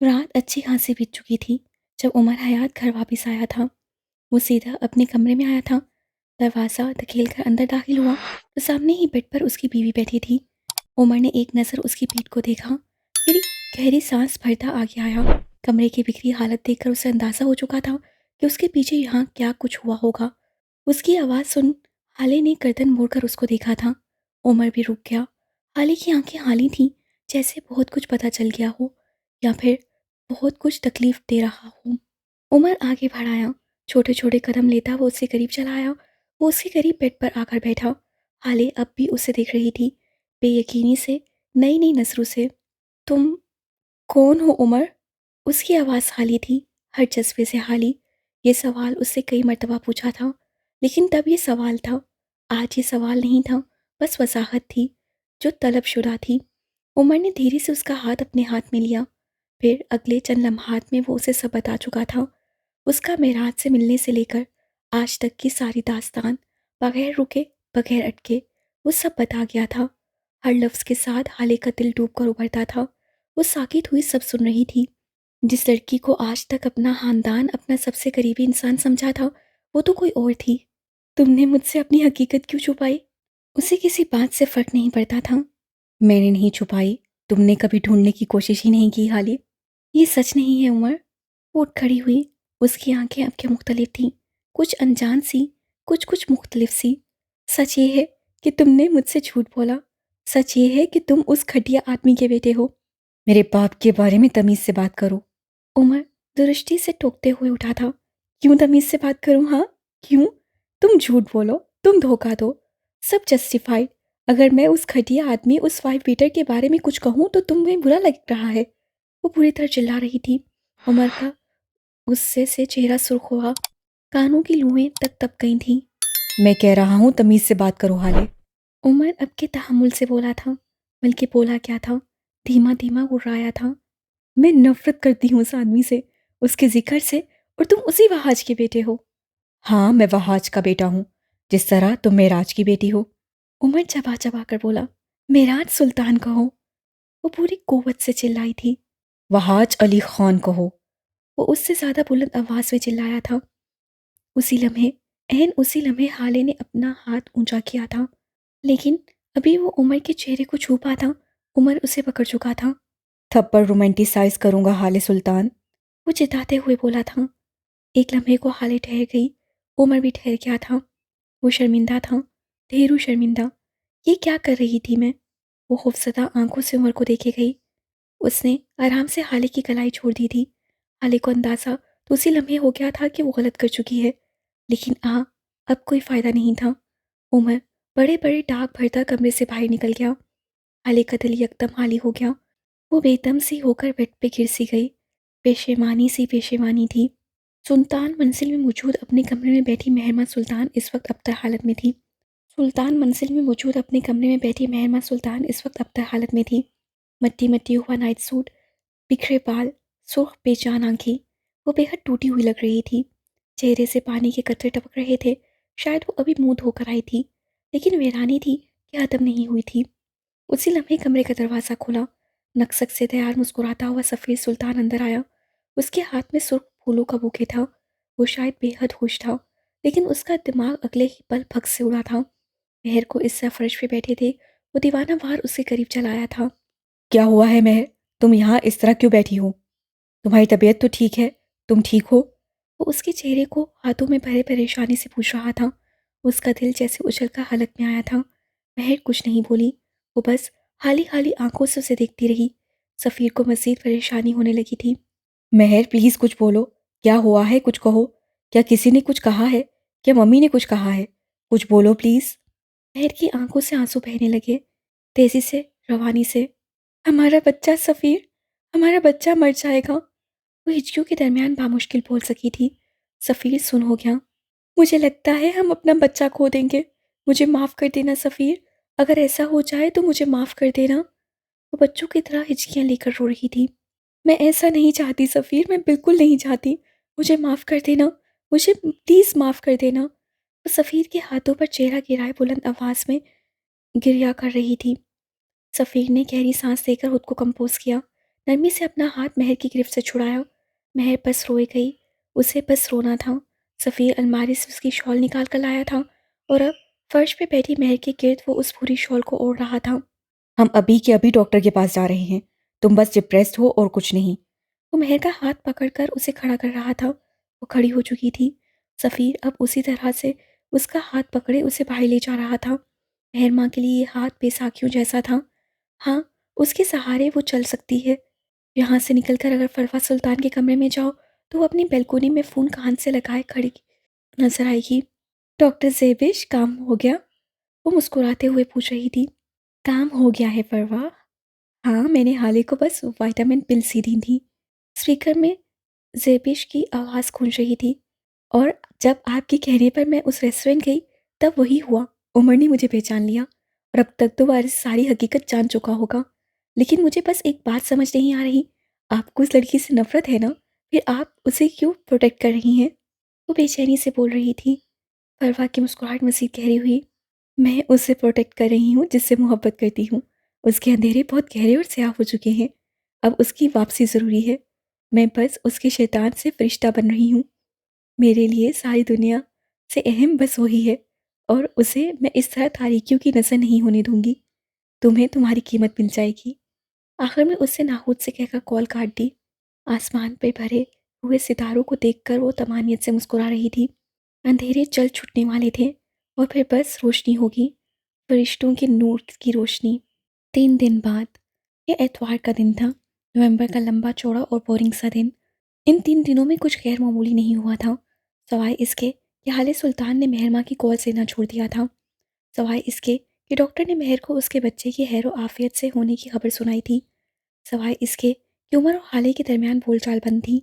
रात अच्छी खासी बीत चुकी थी। जब उमर हयात घर वापस आया था, वो सीधा अपने कमरे में आया था। दरवाज़ा धकेल कर अंदर दाखिल हुआ तो सामने ही बेड पर उसकी बीवी बैठी थी। उमर ने एक नज़र उसकी पीठ को देखा, फिर गहरी सांस भरता आगे आया। कमरे की बिखरी हालत देखकर उसे अंदाज़ा हो चुका था कि उसके पीछे यहाँ क्या कुछ हुआ होगा। उसकी आवाज़ सुन हाले ने गर्दन मोड़कर उसको देखा था। उमर भी रुक गया। हाले की आंखें हाली थीं, जैसे बहुत कुछ पता चल गया हो या फिर बहुत कुछ तकलीफ दे रहा हूँ। उमर आगे बढ़ाया, छोटे छोटे कदम लेता वो उससे करीब चला आया। वो उसके करीब बेड पर आकर बैठा। हाले अब भी उसे देख रही थी, बेयकीनी से, नई नई नजरों से। तुम कौन हो उमर? उसकी आवाज़ हाली थी, हर जज्बे से हाली। ये सवाल उससे कई मर्तबा पूछा था, लेकिन तब ये सवाल था। आज ये सवाल नहीं था, बस वजाहत थी जो तलबशुदा थी। उमर ने धीरे से उसका हाथ अपने हाथ में लिया। फिर अगले चंद लम्हात में वो उसे सब बता चुका था। उसका मेराज से मिलने से लेकर आज तक की सारी दास्तान, बगैर रुके, बगैर अटके, वो सब बता गया था। हर लफ्ज़ के साथ हाले का दिल डूब कर उभरता था। वो साकित हुई सब सुन रही थी। जिस लड़की को आज तक अपना खानदान, अपना सबसे करीबी इंसान समझा था, वो तो कोई और थी। तुमने मुझसे अपनी हकीकत क्यों छुपाई? उसे किसी बात से फ़र्क नहीं पड़ता था। मैंने नहीं छुपाई, तुमने कभी ढूंढने की कोशिश ही नहीं की हाले। ये सच नहीं है उमर। वो उठ खड़ी हुई। उसकी आंखें अब क्या मुख्तलिफ थीं, कुछ अनजान सी, कुछ कुछ मुख्तलिफ सी। सच ये है कि तुमने मुझसे झूठ बोला। सच ये है कि तुम उस घटिया आदमी के बेटे हो। मेरे बाप के बारे में तमीज़ से बात करो। उमर दुरुस्ती से टोकते हुए उठा था। क्यों तमीज़ से बात करूं? हाँ, क्यों? तुम झूठ बोलो, तुम धोखा दो, सब जस्टिफाइड। अगर मैं उस घटिया आदमी, उस वाइफ बीटर के बारे में कुछ कहूं तो तुम्हें बुरा लग रहा है। वो पूरी तरह चिल्ला रही थी। उमर का गुस्से से चेहरा सुर्ख हुआ, कानों की लूहें तक तप गई थीं। मैं कह रहा हूँ तमीज़ से बात करो हाले। उमर अब के तहम्मुल से बोला था, बल्कि बोला क्या था, धीमा धीमा गुर्राया था। मैं नफरत करती हूँ उस आदमी से, उसके जिक्र से, और तुम उसी वहाज के बेटे हो। हाँ, मैं वहाज का बेटा हूँ, जिस तरह तुम मेराज की बेटी हो। उमर चबा चबा कर बोला, मेराज सुल्तान कहो। वो पूरी कुव्वत से चिल्लाई थी। वहाज अली खान कहो। वो उससे ज़्यादा बुलंद आवाज़ में चिल्लाया था। उसी लम्हे, उसी लम्हे हाले ने अपना हाथ ऊंचा किया था, लेकिन अभी वो उमर के चेहरे को छू पाता, उमर उसे पकड़ चुका था। थप्पड़ रोमांटिसाइज करूंगा हाले सुल्तान, वो चिताते हुए बोला था। एक लम्हे को हाले ठहर गई। उमर भी ठहर गया था। वो शर्मिंदा था, ढेरों शर्मिंदा। ये क्या कर रही थी मैं? वो खौफजदा आंखों से उमर को देखे गई। उसने आराम से हाले की कलाई छोड़ दी थी। हाले को अंदाज़ा तो उसी लम्हे हो गया था कि वो गलत कर चुकी है, लेकिन अब कोई फ़ायदा नहीं था। उमर बड़े बड़े डाक भरता कमरे से बाहर निकल गया। हाले का दिल यकदम खाली हो गया। वो बेदम सी होकर बेड पे गिर सी गई। पेशेमानी सी पेशेमानी थी। सुल्तान मंजिल में मौजूद अपने कमरे में बैठी मेहरमा सुल्तान इस वक्त अबतर हालत में थी। सुल्तान मंजिल में मौजूद अपने कमरे में बैठी मेहरमा सुल्तान इस वक्त अबतर हालत में थी। मट्टी मट्टी हुआ नाइट सूट, बिखरे बाल, सुर्ख बेजान आंखें, वो बेहद टूटी हुई लग रही थी। चेहरे से पानी के कतरे टपक रहे थे। शायद वो अभी मुंह धोकर आई थी, लेकिन वीरानी थी कि हदम नहीं हुई थी। उसी लम्हे कमरे का दरवाज़ा खुला। नक्सक से तैयार मुस्कुराता हुआ सफ़ेद सुल्तान अंदर आया। उसके हाथ में सुर्ख फूलों का बुके था। वो शायद बेहद खुश था, लेकिन उसका दिमाग अगले ही पल भग से उड़ा था। मेहर को इससे फर्श पे बैठे थे, वो दीवाना वार उसके करीब चलाया था। क्या हुआ है मेहर? तुम यहाँ इस तरह क्यों बैठी हो? तुम्हारी तबीयत तो ठीक है? तुम ठीक हो? वो उसके चेहरे को हाथों में भरे परेशानी से पूछ रहा था। उसका दिल जैसे उछल कर हलक में आया था। महर कुछ नहीं बोली। वो बस हाली हाली आंखों से उसे देखती रही। सफ़ीर को मज़ीद परेशानी होने लगी थी। महर प्लीज़ कुछ बोलो। क्या हुआ है, कुछ कहो। क्या किसी ने कुछ कहा है? क्या मम्मी ने कुछ कहा है? कुछ बोलो प्लीज़। महर की आंखों से आंसू बहने लगे, तेज़ी से, रवानी से। हमारा बच्चा सफ़ीर, हमारा बच्चा मर जाएगा। वो हिचकियों के दरमियान बामुश्किल बोल सकी थी। सफ़ीर सुन हो गया। मुझे लगता है हम अपना बच्चा खो देंगे। मुझे माफ़ कर देना सफ़ीर। अगर ऐसा हो जाए तो मुझे माफ़ कर देना। वो बच्चों की तरह हिचकियाँ लेकर रो रही थी। मैं ऐसा नहीं चाहती सफ़ीर, मैं बिल्कुल नहीं चाहती। मुझे माफ़ कर देना। मुझे प्लीज़ माफ़ कर देना। वो सफ़ीर के हाथों पर चेहरा गिराए बुलंद आवाज़ में गिरिया कर रही थी। सफ़ीर ने गहरी सांस लेकर खुद को कंपोज किया। नरमी से अपना हाथ महर की गिरफ्त से छुड़ाया। महर बस रोए गई। उसे बस रोना था। सफ़ीर अलमारी से उसकी शॉल निकाल कर लाया था और अब फर्श पे बैठी महर के गिर्द वो उस पूरी शॉल को ओढ़ रहा था। हम अभी के अभी डॉक्टर के पास जा रहे हैं। तुम बस डिप्रेस्ड हो और कुछ नहीं। वो महर का हाथ पकड़कर उसे खड़ा कर रहा था। वो खड़ी हो चुकी थी। सफ़ीर अब उसी तरह से उसका हाथ पकड़े उसे बाहर ले जा रहा था। महर माँ के लिए ये हाथ बेसाखियों जैसा था। हाँ, उसके सहारे वो चल सकती है। यहाँ से निकलकर अगर फरवा सुल्तान के कमरे में जाओ तो वो अपनी बैल्कोनी में फ़ोन कान से लगाए खड़ी नजर आएगी। डॉक्टर ज़ेबिश, काम हो गया? वो मुस्कुराते हुए पूछ रही थी। काम हो गया है फरवा। हाँ, मैंने हाले को बस विटामिन पिल्स ही दी थी। स्पीकर में ज़ेबिश की आवाज़ गूंज रही थी। और जब आपके कहने पर मैं उस रेस्टोरेंट गई तब वही हुआ। उमर ने मुझे पहचान लिया और अब तक तो वह सारी हकीकत जान चुका होगा। लेकिन मुझे बस एक बात समझ नहीं आ रही, आपको उस लड़की से नफरत है ना? फिर आप उसे क्यों प्रोटेक्ट कर रही हैं? वो बेचैनी से बोल रही थी। फरवा की मुस्कुराहट मज़ीद गहरी हुई। मैं उसे प्रोटेक्ट कर रही हूँ जिससे मोहब्बत करती हूँ। उसके अंधेरे बहुत गहरे और स्याह हो चुके हैं। अब उसकी वापसी ज़रूरी है। मैं बस उसके शैतान से फरिश्ता बन रही हूँ। मेरे लिए सारी दुनिया से अहम बस वही है और उसे मैं इस तरह तारीकियों की नज़र नहीं होने दूंगी। तुम्हें तुम्हारी कीमत मिल जाएगी। आखिर में उससे नाहुद से कहकर कॉल काट दी। आसमान पे भरे हुए सितारों को देखकर वो तमानियत से मुस्कुरा रही थी। अंधेरे जल छुटने वाले थे और फिर बस रोशनी होगी, फरिश्तों के नूर की रोशनी। 3 दिन बाद, यह एतवार का दिन था। नवंबर का लंबा चौड़ा और बोरिंग सा दिन। इन 3 दिनों में कुछ गैर मामूली नहीं हुआ था, सवाए इसके कि हाले सुल्तान ने मेहरमा की कॉल से ना छोड़ दिया था। सवाए इसके कि डॉक्टर ने मेहर को उसके बच्चे की हैरो आफियत से होने की खबर सुनाई थी। सवाए इसके कि उमर और हाले के दरमियान बोलचाल बंद थी।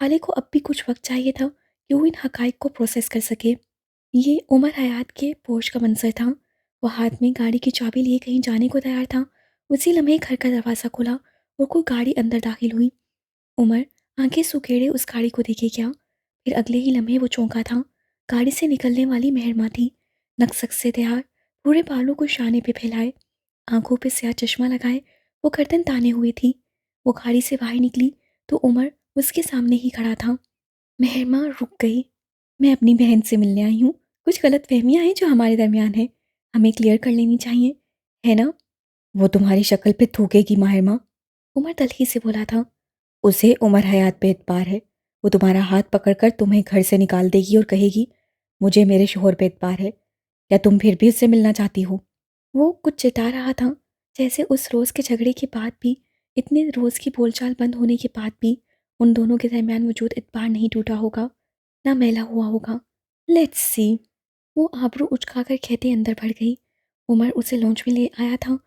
हाले को अब भी कुछ वक्त चाहिए था कि वो इन हकाइक को प्रोसेस कर सके। ये उमर हयात के पोश का मंजर था। वो हाथ में गाड़ी की चाबी लिए कहीं जाने को तैयार था। उसी लम्हे घर का दरवाज़ा खुला और कोई गाड़ी अंदर दाखिल हुई। उमर आंखें सुखेड़े उस गाड़ी को देखे क्या, फिर अगले ही लम्हे वो चौंका था। गाड़ी से निकलने वाली मेहरमा थी। नक्सक से तैयार, पूरे बालों को शाने पे फैलाए, आंखों पे स्याह चश्मा लगाए, वो गर्दन ताने हुए थी। वो गाड़ी से बाहर निकली तो उमर उसके सामने ही खड़ा था। मेहरमा रुक गई। मैं अपनी बहन से मिलने आई हूँ। कुछ गलत फहमियाँ हैं जो हमारे दरमियान है, हमें क्लियर कर लेनी चाहिए, है ना? वो तुम्हारी शक्ल पे थूकेगी माहिरमा। उमर तल्खी से बोला था। उसे उमर हयात पे एतबार है। वो तुम्हारा हाथ पकड़कर तुम्हें घर से निकाल देगी और कहेगी मुझे मेरे शोहर पे एतबार है। क्या तुम फिर भी उससे मिलना चाहती हो? वो कुछ चिता रहा था, जैसे उस रोज़ के झगड़े के बाद भी, इतने रोज़ की बोलचाल बंद होने के बाद भी, उन दोनों के दरमियान मौजूद इतबार नहीं टूटा होगा, ना मैला हुआ होगा। Let's see. वो आबरू उचकाकर कहते अंदर बढ़ गई। उमर उसे लॉन्च में ले आया था।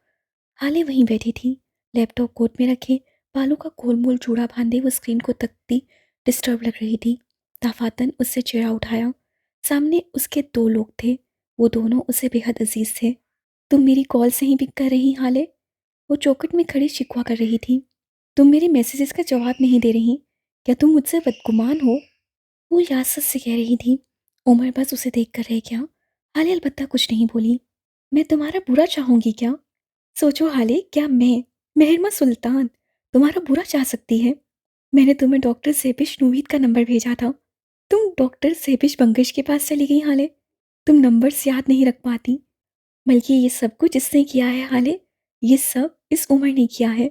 हाले वहीं बैठी थी, लैपटॉप कोट में रखे, बालों का गोलमोल जूड़ा बांधे वो स्क्रीन को तकती डिस्टर्ब लग रही थी। दफातन उससे चेहरा उठाया। सामने उसके 2 लोग थे। वो दोनों उसे बेहद अजीज थे। तुम मेरी कॉल से ही पिक कर रही हाले? वो चौखट में खड़ी शिकवा कर रही थी। तुम मेरे मैसेजेस का जवाब नहीं दे रही। क्या तुम मुझसे बदगुमान हो? वो यासत से कह रही थी। उमर बस उसे देख कर रह गया। हाले अलबत्ता कुछ नहीं बोली। मैं तुम्हारा बुरा चाहूंगी क्या? सोचो हाले, क्या मैं, मेहरमा सुल्तान, तुम्हारा बुरा चाह सकती है? मैंने तुम्हें डॉक्टर सेबिश नवीद का नंबर भेजा था। तुम डॉक्टर सेबिश बंगश के पास चली गई हाले। तुम नंबर्स याद नहीं रख पाती। बल्कि ये सब कुछ इसने किया है हाले। ये सब इस उमर ने किया है।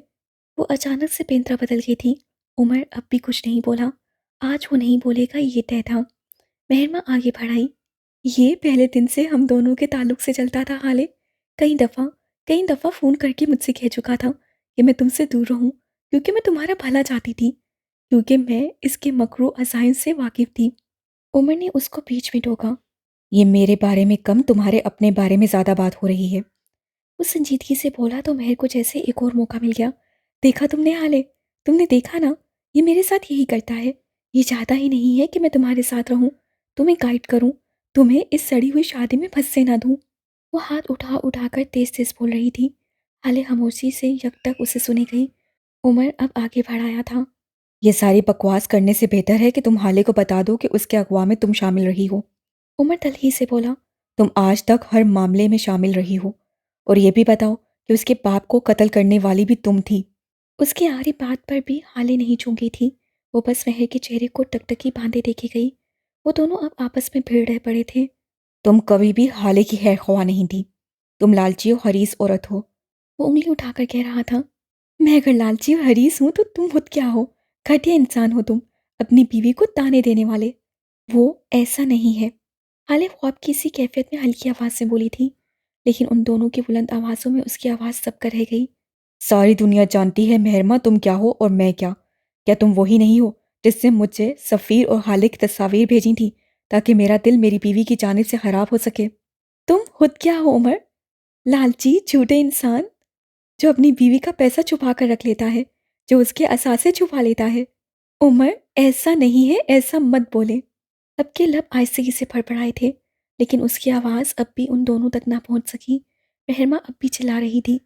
वो अचानक से पेंतरा बदल गई थी। उमर अब भी कुछ नहीं बोला। आज वो नहीं बोलेगा, ये तय था। मेहरमा आगे बढ़ाई। ये पहले दिन से हम दोनों के ताल्लुक से चलता था हाले। कई दफ़ा कई दफ़ा फ़ोन करके मुझसे कह चुका था कि मैं तुमसे दूर रहूं, क्योंकि मैं तुम्हारा भला चाहती थी, क्योंकि मैं इसके मकरू अजाइम से वाकिफ़ थी। उमर ने उसको बीच में टोका। ये मेरे बारे में कम तुम्हारे अपने बारे में ज़्यादा बात हो रही है। वो संजीदगी से बोला तो महर को जैसे एक और मौका मिल गया। देखा तुमने हाले, तुमने देखा ना, ये मेरे साथ यही करता है। ये चाहता ही नहीं है कि मैं तुम्हारे साथ रहूं, तुम्हें गाइड करूं, तुम्हें इस सड़ी हुई शादी में फंसने ना दूं। वो हाथ उठा उठाकर तेज तेज बोल रही थी। हाले खामोशी से यकतक उसे सुनी गई। उमर अब आगे बढ़ाया था। ये सारी बकवास करने से बेहतर है कि तुम हाले को बता दो कि उसके अगवा में तुम शामिल रही हो। उमर तल्ही से बोला। तुम आज तक हर मामले में शामिल रही हो। और ये भी बताओ कि उसके बाप को कत्ल करने वाली भी तुम थी। उसकी आखिरी बात पर भी हाले नहीं चूकी थी। वो बस महर के चेहरे को टकटकी बांधे देखे गई। वो दोनों अब आपस में भिड़ रह पड़े थे। तुम कभी भी हाले की खैर ख्वाह नहीं थी। तुम लालची और हरीस औरत हो। वो उंगली उठाकर कह रहा था। मैं अगर लालची और हरीस हूं तो तुम खुद क्या हो? घटिया इंसान हो तुम, अपनी बीवी को ताने देने वाले। वो ऐसा नहीं है। हाले ख्वाब की सी कैफियत में हल्की आवाज से बोली थी, लेकिन उन दोनों की बुलंद आवाज़ों में उसकी आवाज़ सबकर रह गई। सारी दुनिया जानती है मेहरमा तुम क्या हो और मैं क्या। क्या तुम वही नहीं हो जिससे मुझे सफ़ीर और हाले की तस्वीर भेजी थी ताकि मेरा दिल मेरी बीवी की जानिब से खराब हो सके। तुम खुद क्या हो उमर? लालची झूठे इंसान, जो अपनी बीवी का पैसा छुपा कर रख लेता है, जो उसके असासे छुपा लेता है। उमर, ऐसा नहीं है, ऐसा मत बोले। अब के लब आहिस्ते से फड़फड़ाए थे, लेकिन उसकी आवाज़ अब भी उन दोनों तक ना पहुंच सकी। मेहरमा अब भी चिल्ला रही थी।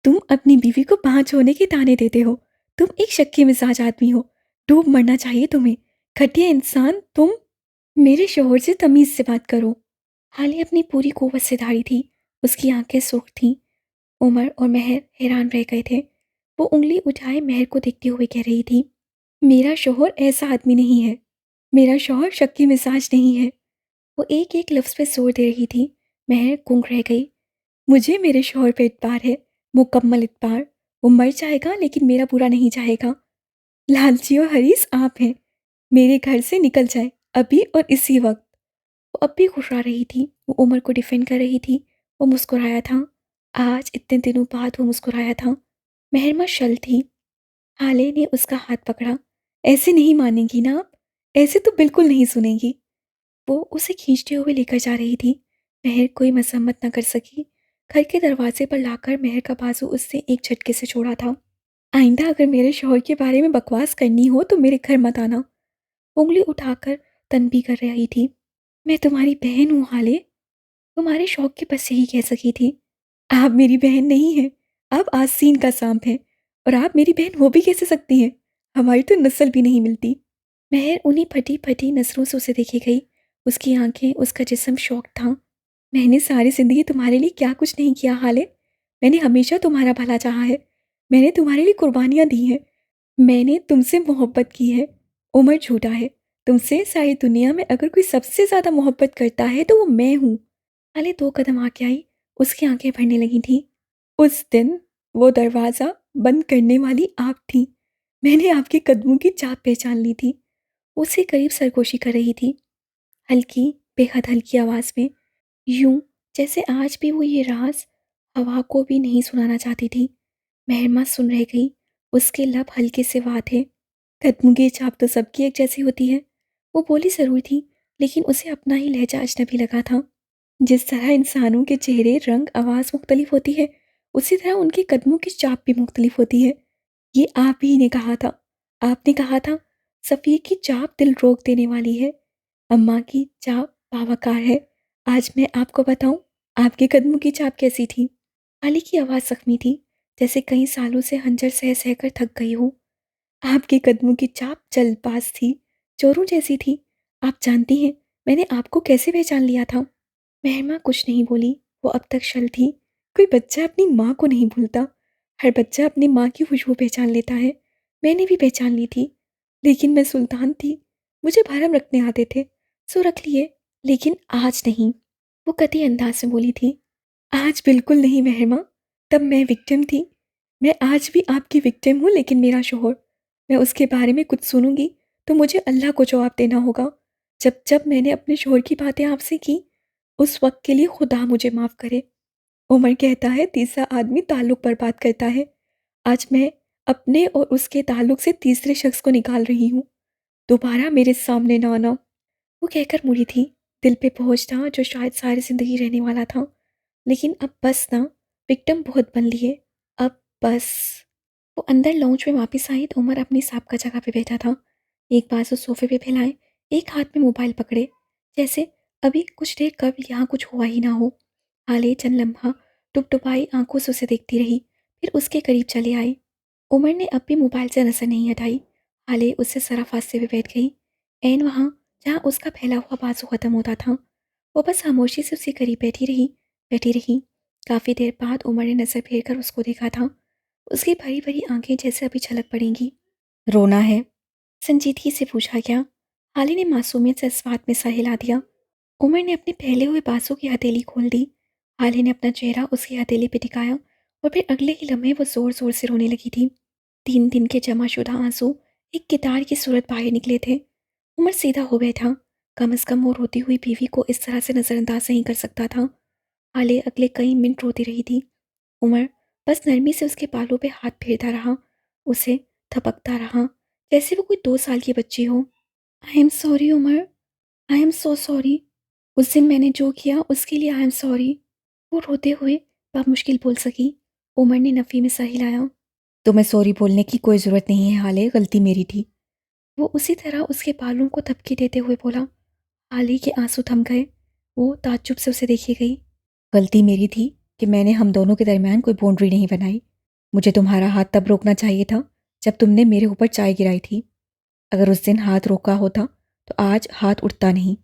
तुम अपनी बीवी को पांच होने के ताने देते हो। तुम एक शक्की मिजाज आदमी हो। डूब मरना चाहिए तुम्हें। घटिया इंसान तुम। मेरे शोहर से तमीज से बात करो। हाली अपनी पूरी कुव्वत से धारी थी। उसकी आंखें सूख थीं। उमर और महर हैरान रह गए थे। वो उंगली उठाए महर को देखते हुए कह रही थी, मेरा शोहर ऐसा आदमी नहीं है। मेरा शोहर शक्की मिजाज नहीं है। वो एक एक लफ्ज़ पे जोर दे रही थी। महर गूंग रह गई। मुझे मेरे शोहर पे इतबार है, मुकम्मल इतबार। वो मर जाएगा लेकिन मेरा बुरा नहीं चाहेगा। लालची और हरीस आप हैं। मेरे घर से निकल जाए, अभी और इसी वक्त। वो अब भी घुर्रा रही थी। वो उमर को डिफेंड कर रही थी। वो मुस्कुराया था। आज इतने दिनों बाद वो मुस्कुराया था। मेहरमा शल थी। हाले ने उसका हाथ पकड़ा। ऐसे नहीं मानेगी ना आप? ऐसे तो बिल्कुल नहीं सुनेगी। वो उसे खींचते हुए लेकर जा रही थी। महर कोई मसम्मत न कर सकी। घर के दरवाजे पर लाकर महर का बाजू उससे एक झटके से छोड़ा था। आइंदा अगर मेरे शौहर के बारे में बकवास करनी हो तो मेरे घर मत आना। उंगली उठाकर तनबी कर रही थी। मैं तुम्हारी बहन हूँ हाले। तुम्हारे शौक की बस यही कह सकी थी। आप मेरी बहन नहीं हैं। आप आस्तीन का सांप हैं। और आप मेरी बहन हो भी कैसे सकती हैं? हमारी तो नस्ल भी नहीं मिलती। महर उन्हीं फटी फटी नजरों से उसे देखे गई। उसकी आंखें, उसका जिस्म शौक था। मैंने सारी जिंदगी तुम्हारे लिए क्या कुछ नहीं किया हाले। मैंने हमेशा तुम्हारा भला चाहा है। मैंने तुम्हारे लिए कुर्बानियां दी हैं। मैंने तुमसे मोहब्बत की है। उमर झूठा है। तुमसे सारी दुनिया में अगर कोई सबसे ज्यादा मोहब्बत करता है तो वो मैं हूँ। हाले दो कदम आके आई। उसकी आंखें भरने लगी थी। उस दिन वो दरवाजा बंद करने वाली आप थी। मैंने आपके कदमों की चाप पहचान ली थी। उसे करीब सरगोशी कर रही थी, हल्की, बेहद हल्की आवाज में, यूं जैसे आज भी वो ये राज हवा को भी नहीं सुनाना चाहती थी। मेहरमा सुन रह गई। उसके लब हल्के से वार थे। कदमों की छाप तो सबकी एक जैसी होती है। वो बोली जरूर थी, लेकिन उसे अपना ही लहजा अजनबी लगा था। जिस तरह इंसानों के चेहरे, रंग, आवाज़ मुख्तलिफ होती है, उसी तरह उनके कदमों की चाप भी मुख्तलिफ होती है। ये आप ही ने कहा था। आपने कहा था, सफ़ीर की चाप दिल रोक देने वाली है। अम्मा की चाप बावकार है। आज मैं आपको बताऊं, आपके कदमों की चाप कैसी थी। अली की आवाज़ जख्मी थी, जैसे कई सालों से हंजर सह सह कर थक गई हो। आपके कदमों की चाप जल्दबाज थी, चोरों जैसी थी। आप जानती हैं, मैंने आपको कैसे पहचान लिया था। मेहरमा कुछ नहीं बोली। वो अब तक शल थी। कोई बच्चा अपनी माँ को नहीं भूलता। हर बच्चा अपनी माँ की खुशबू पहचान लेता है। मैंने भी पहचान ली थी। लेकिन मैं सुल्तान थी। मुझे भरम रखने आते थे, सो रख लिए। लेकिन आज नहीं। वो कति अंदाज से बोली थी। आज बिल्कुल नहीं मेहरमा। तब मैं विक्टिम थी। मैं आज भी आपकी विक्टिम हूँ, लेकिन मेरा शोहर, मैं उसके बारे में कुछ सुनूंगी तो मुझे अल्लाह को जवाब देना होगा। जब जब मैंने अपने शोहर की बातें आपसे की, उस वक्त के लिए खुदा मुझे माफ़ करे। उमर कहता है तीसरा आदमी ताल्लुक बर्बाद करता है। आज मैं अपने और उसके ताल्लुक से तीसरे शख्स को निकाल रही हूँ। दोबारा मेरे सामने ना आना। वो कहकर मुड़ी थी। दिल पे बोझ था जो शायद सारी जिंदगी रहने वाला था। लेकिन अब बस ना, विक्टिम बहुत बन लिए। अब बस। वो अंदर लाउंज में वापस आई तो उमर अपनी साहब जगह पे बैठा था। एक बाजू सोफे पे फैलाए, एक हाथ में मोबाइल पकड़े, जैसे अभी कुछ देर कब यहाँ कुछ हुआ ही ना हो। हाले चंद लम्हा टुपटुपाई आंखों से उसे देखती रही, फिर उसके करीब चले आई। उमर ने अब भी मोबाइल से नजर नहीं हटाई। हाले उससे जरा फासले पे बैठ गई, एन वहाँ जहाँ उसका फैला हुआ बाजू खत्म होता था। वो बस खामोशी से उसके करीब बैठी रही, बैठी रही। काफ़ी देर बाद उमर ने नजर फेर कर उसको देखा था। उसकी भरी भरी आंखें जैसे अभी छलक पड़ेंगी। रोना है? संजीदगी से पूछा गया। हाली ने मासूमियत से इस बात में सर हिला दिया। उमर ने अपने फैले हुए बांसों की हथेली खोल दी। हाली ने अपना चेहरा उसकी हथेली पे टिकाया और फिर अगले ही लम्हे वो जोर जोर से रोने लगी थी। 3 दिन के जमाशुदा आंसू एक गिटार की सूरत बाहर निकले थे। उमर सीधा हो बैठा। कम से कम वो रोती हुई बीवी को इस तरह से नजरअंदाज नहीं कर सकता था। हाले अगले कई मिनट रोती रही थी। उमर बस नरमी से उसके बालों पे हाथ फेरता रहा, उसे थपकता रहा जैसे वो कोई 2 साल की बच्ची हो। I am sorry Umar, I am so sorry. उस दिन मैंने जो किया उसके लिए आई एम सॉरी। वो रोते हुए मुश्किल बोल सकी। उमर ने नफ़ी में सर हिलाया। तुम्हें सॉरी बोलने की कोई ज़रूरत नहीं है हाले, गलती मेरी थी। वो उसी तरह उसके बालों को थपकी देते हुए बोला। हाली के आंसू थम गए। वो ताज्जुब से उसे देखी गई। गलती मेरी थी कि मैंने हम दोनों के दरमियान कोई बाउंड्री नहीं बनाई। मुझे तुम्हारा हाथ तब रोकना चाहिए था जब तुमने मेरे ऊपर चाय गिराई थी। अगर उस दिन हाथ रोका होता तो आज हाथ उठता नहीं।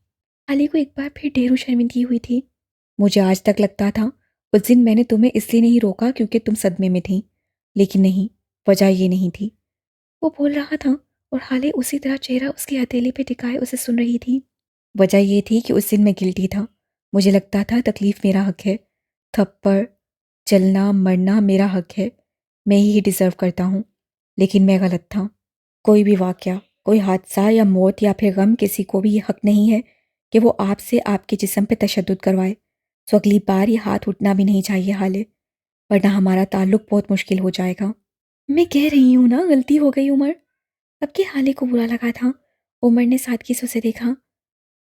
हाली को एक बार फिर ढेरों शर्मिंदगी हुई थी। मुझे आज तक लगता था उस दिन मैंने तुम्हें इसलिए नहीं रोका क्योंकि तुम सदमे में थी, लेकिन नहीं, वजह ये नहीं थी। वो बोल रहा था और हाले उसी तरह चेहरा उसकी हथेली पे टिकाए उसे सुन रही थी। वजह ये थी कि उस दिन मैं गिल्टी था। मुझे लगता था तकलीफ मेरा हक है, थप्पड़, चलना मरना मेरा हक है, मैं ही डिज़र्व करता हूँ। लेकिन मैं गलत था। कोई भी वाक़या, कोई हादसा या मौत या फिर गम किसी को भी ये हक नहीं है कि वो आपसे आपके जिस्म पे तशद्दुद करवाए। तो अगली बार ये हाथ उठना भी नहीं चाहिए हाले, वरना हमारा ताल्लुक बहुत मुश्किल हो जाएगा। मैं कह रही हूँ ना गलती हो गई उमर। अब की हाले को बुरा लगा था। उमर ने सादगी से उसे देखा।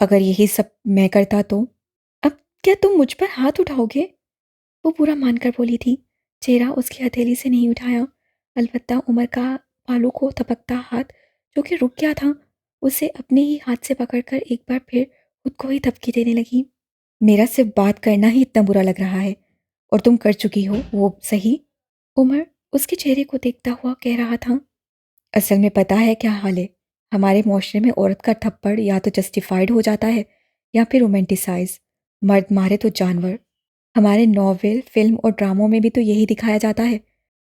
अगर यही सब मैं करता तो? अब क्या तुम मुझ पर हाथ उठाओगे? वो पूरा मानकर बोली थी। चेहरा उसकी हथेली से नहीं उठाया। अलबत्ता उमर का बालों को थपकता हाथ जो कि रुक गया था, उसे अपने ही हाथ से पकड़कर एक बार फिर खुद को ही थपकी देने लगी। मेरा सिर्फ बात करना ही इतना बुरा लग रहा है और तुम कर चुकी हो वो सही। उमर उसके चेहरे को देखता हुआ कह रहा था। असल में पता है क्या हाल है, हमारे माशरे में औरत का थप्पड़ या तो जस्टिफाइड हो जाता है या फिर रोमांटिसाइज। मर्द मारे तो जानवर। हमारे नॉवेल, फिल्म और ड्रामों में भी तो यही दिखाया जाता है।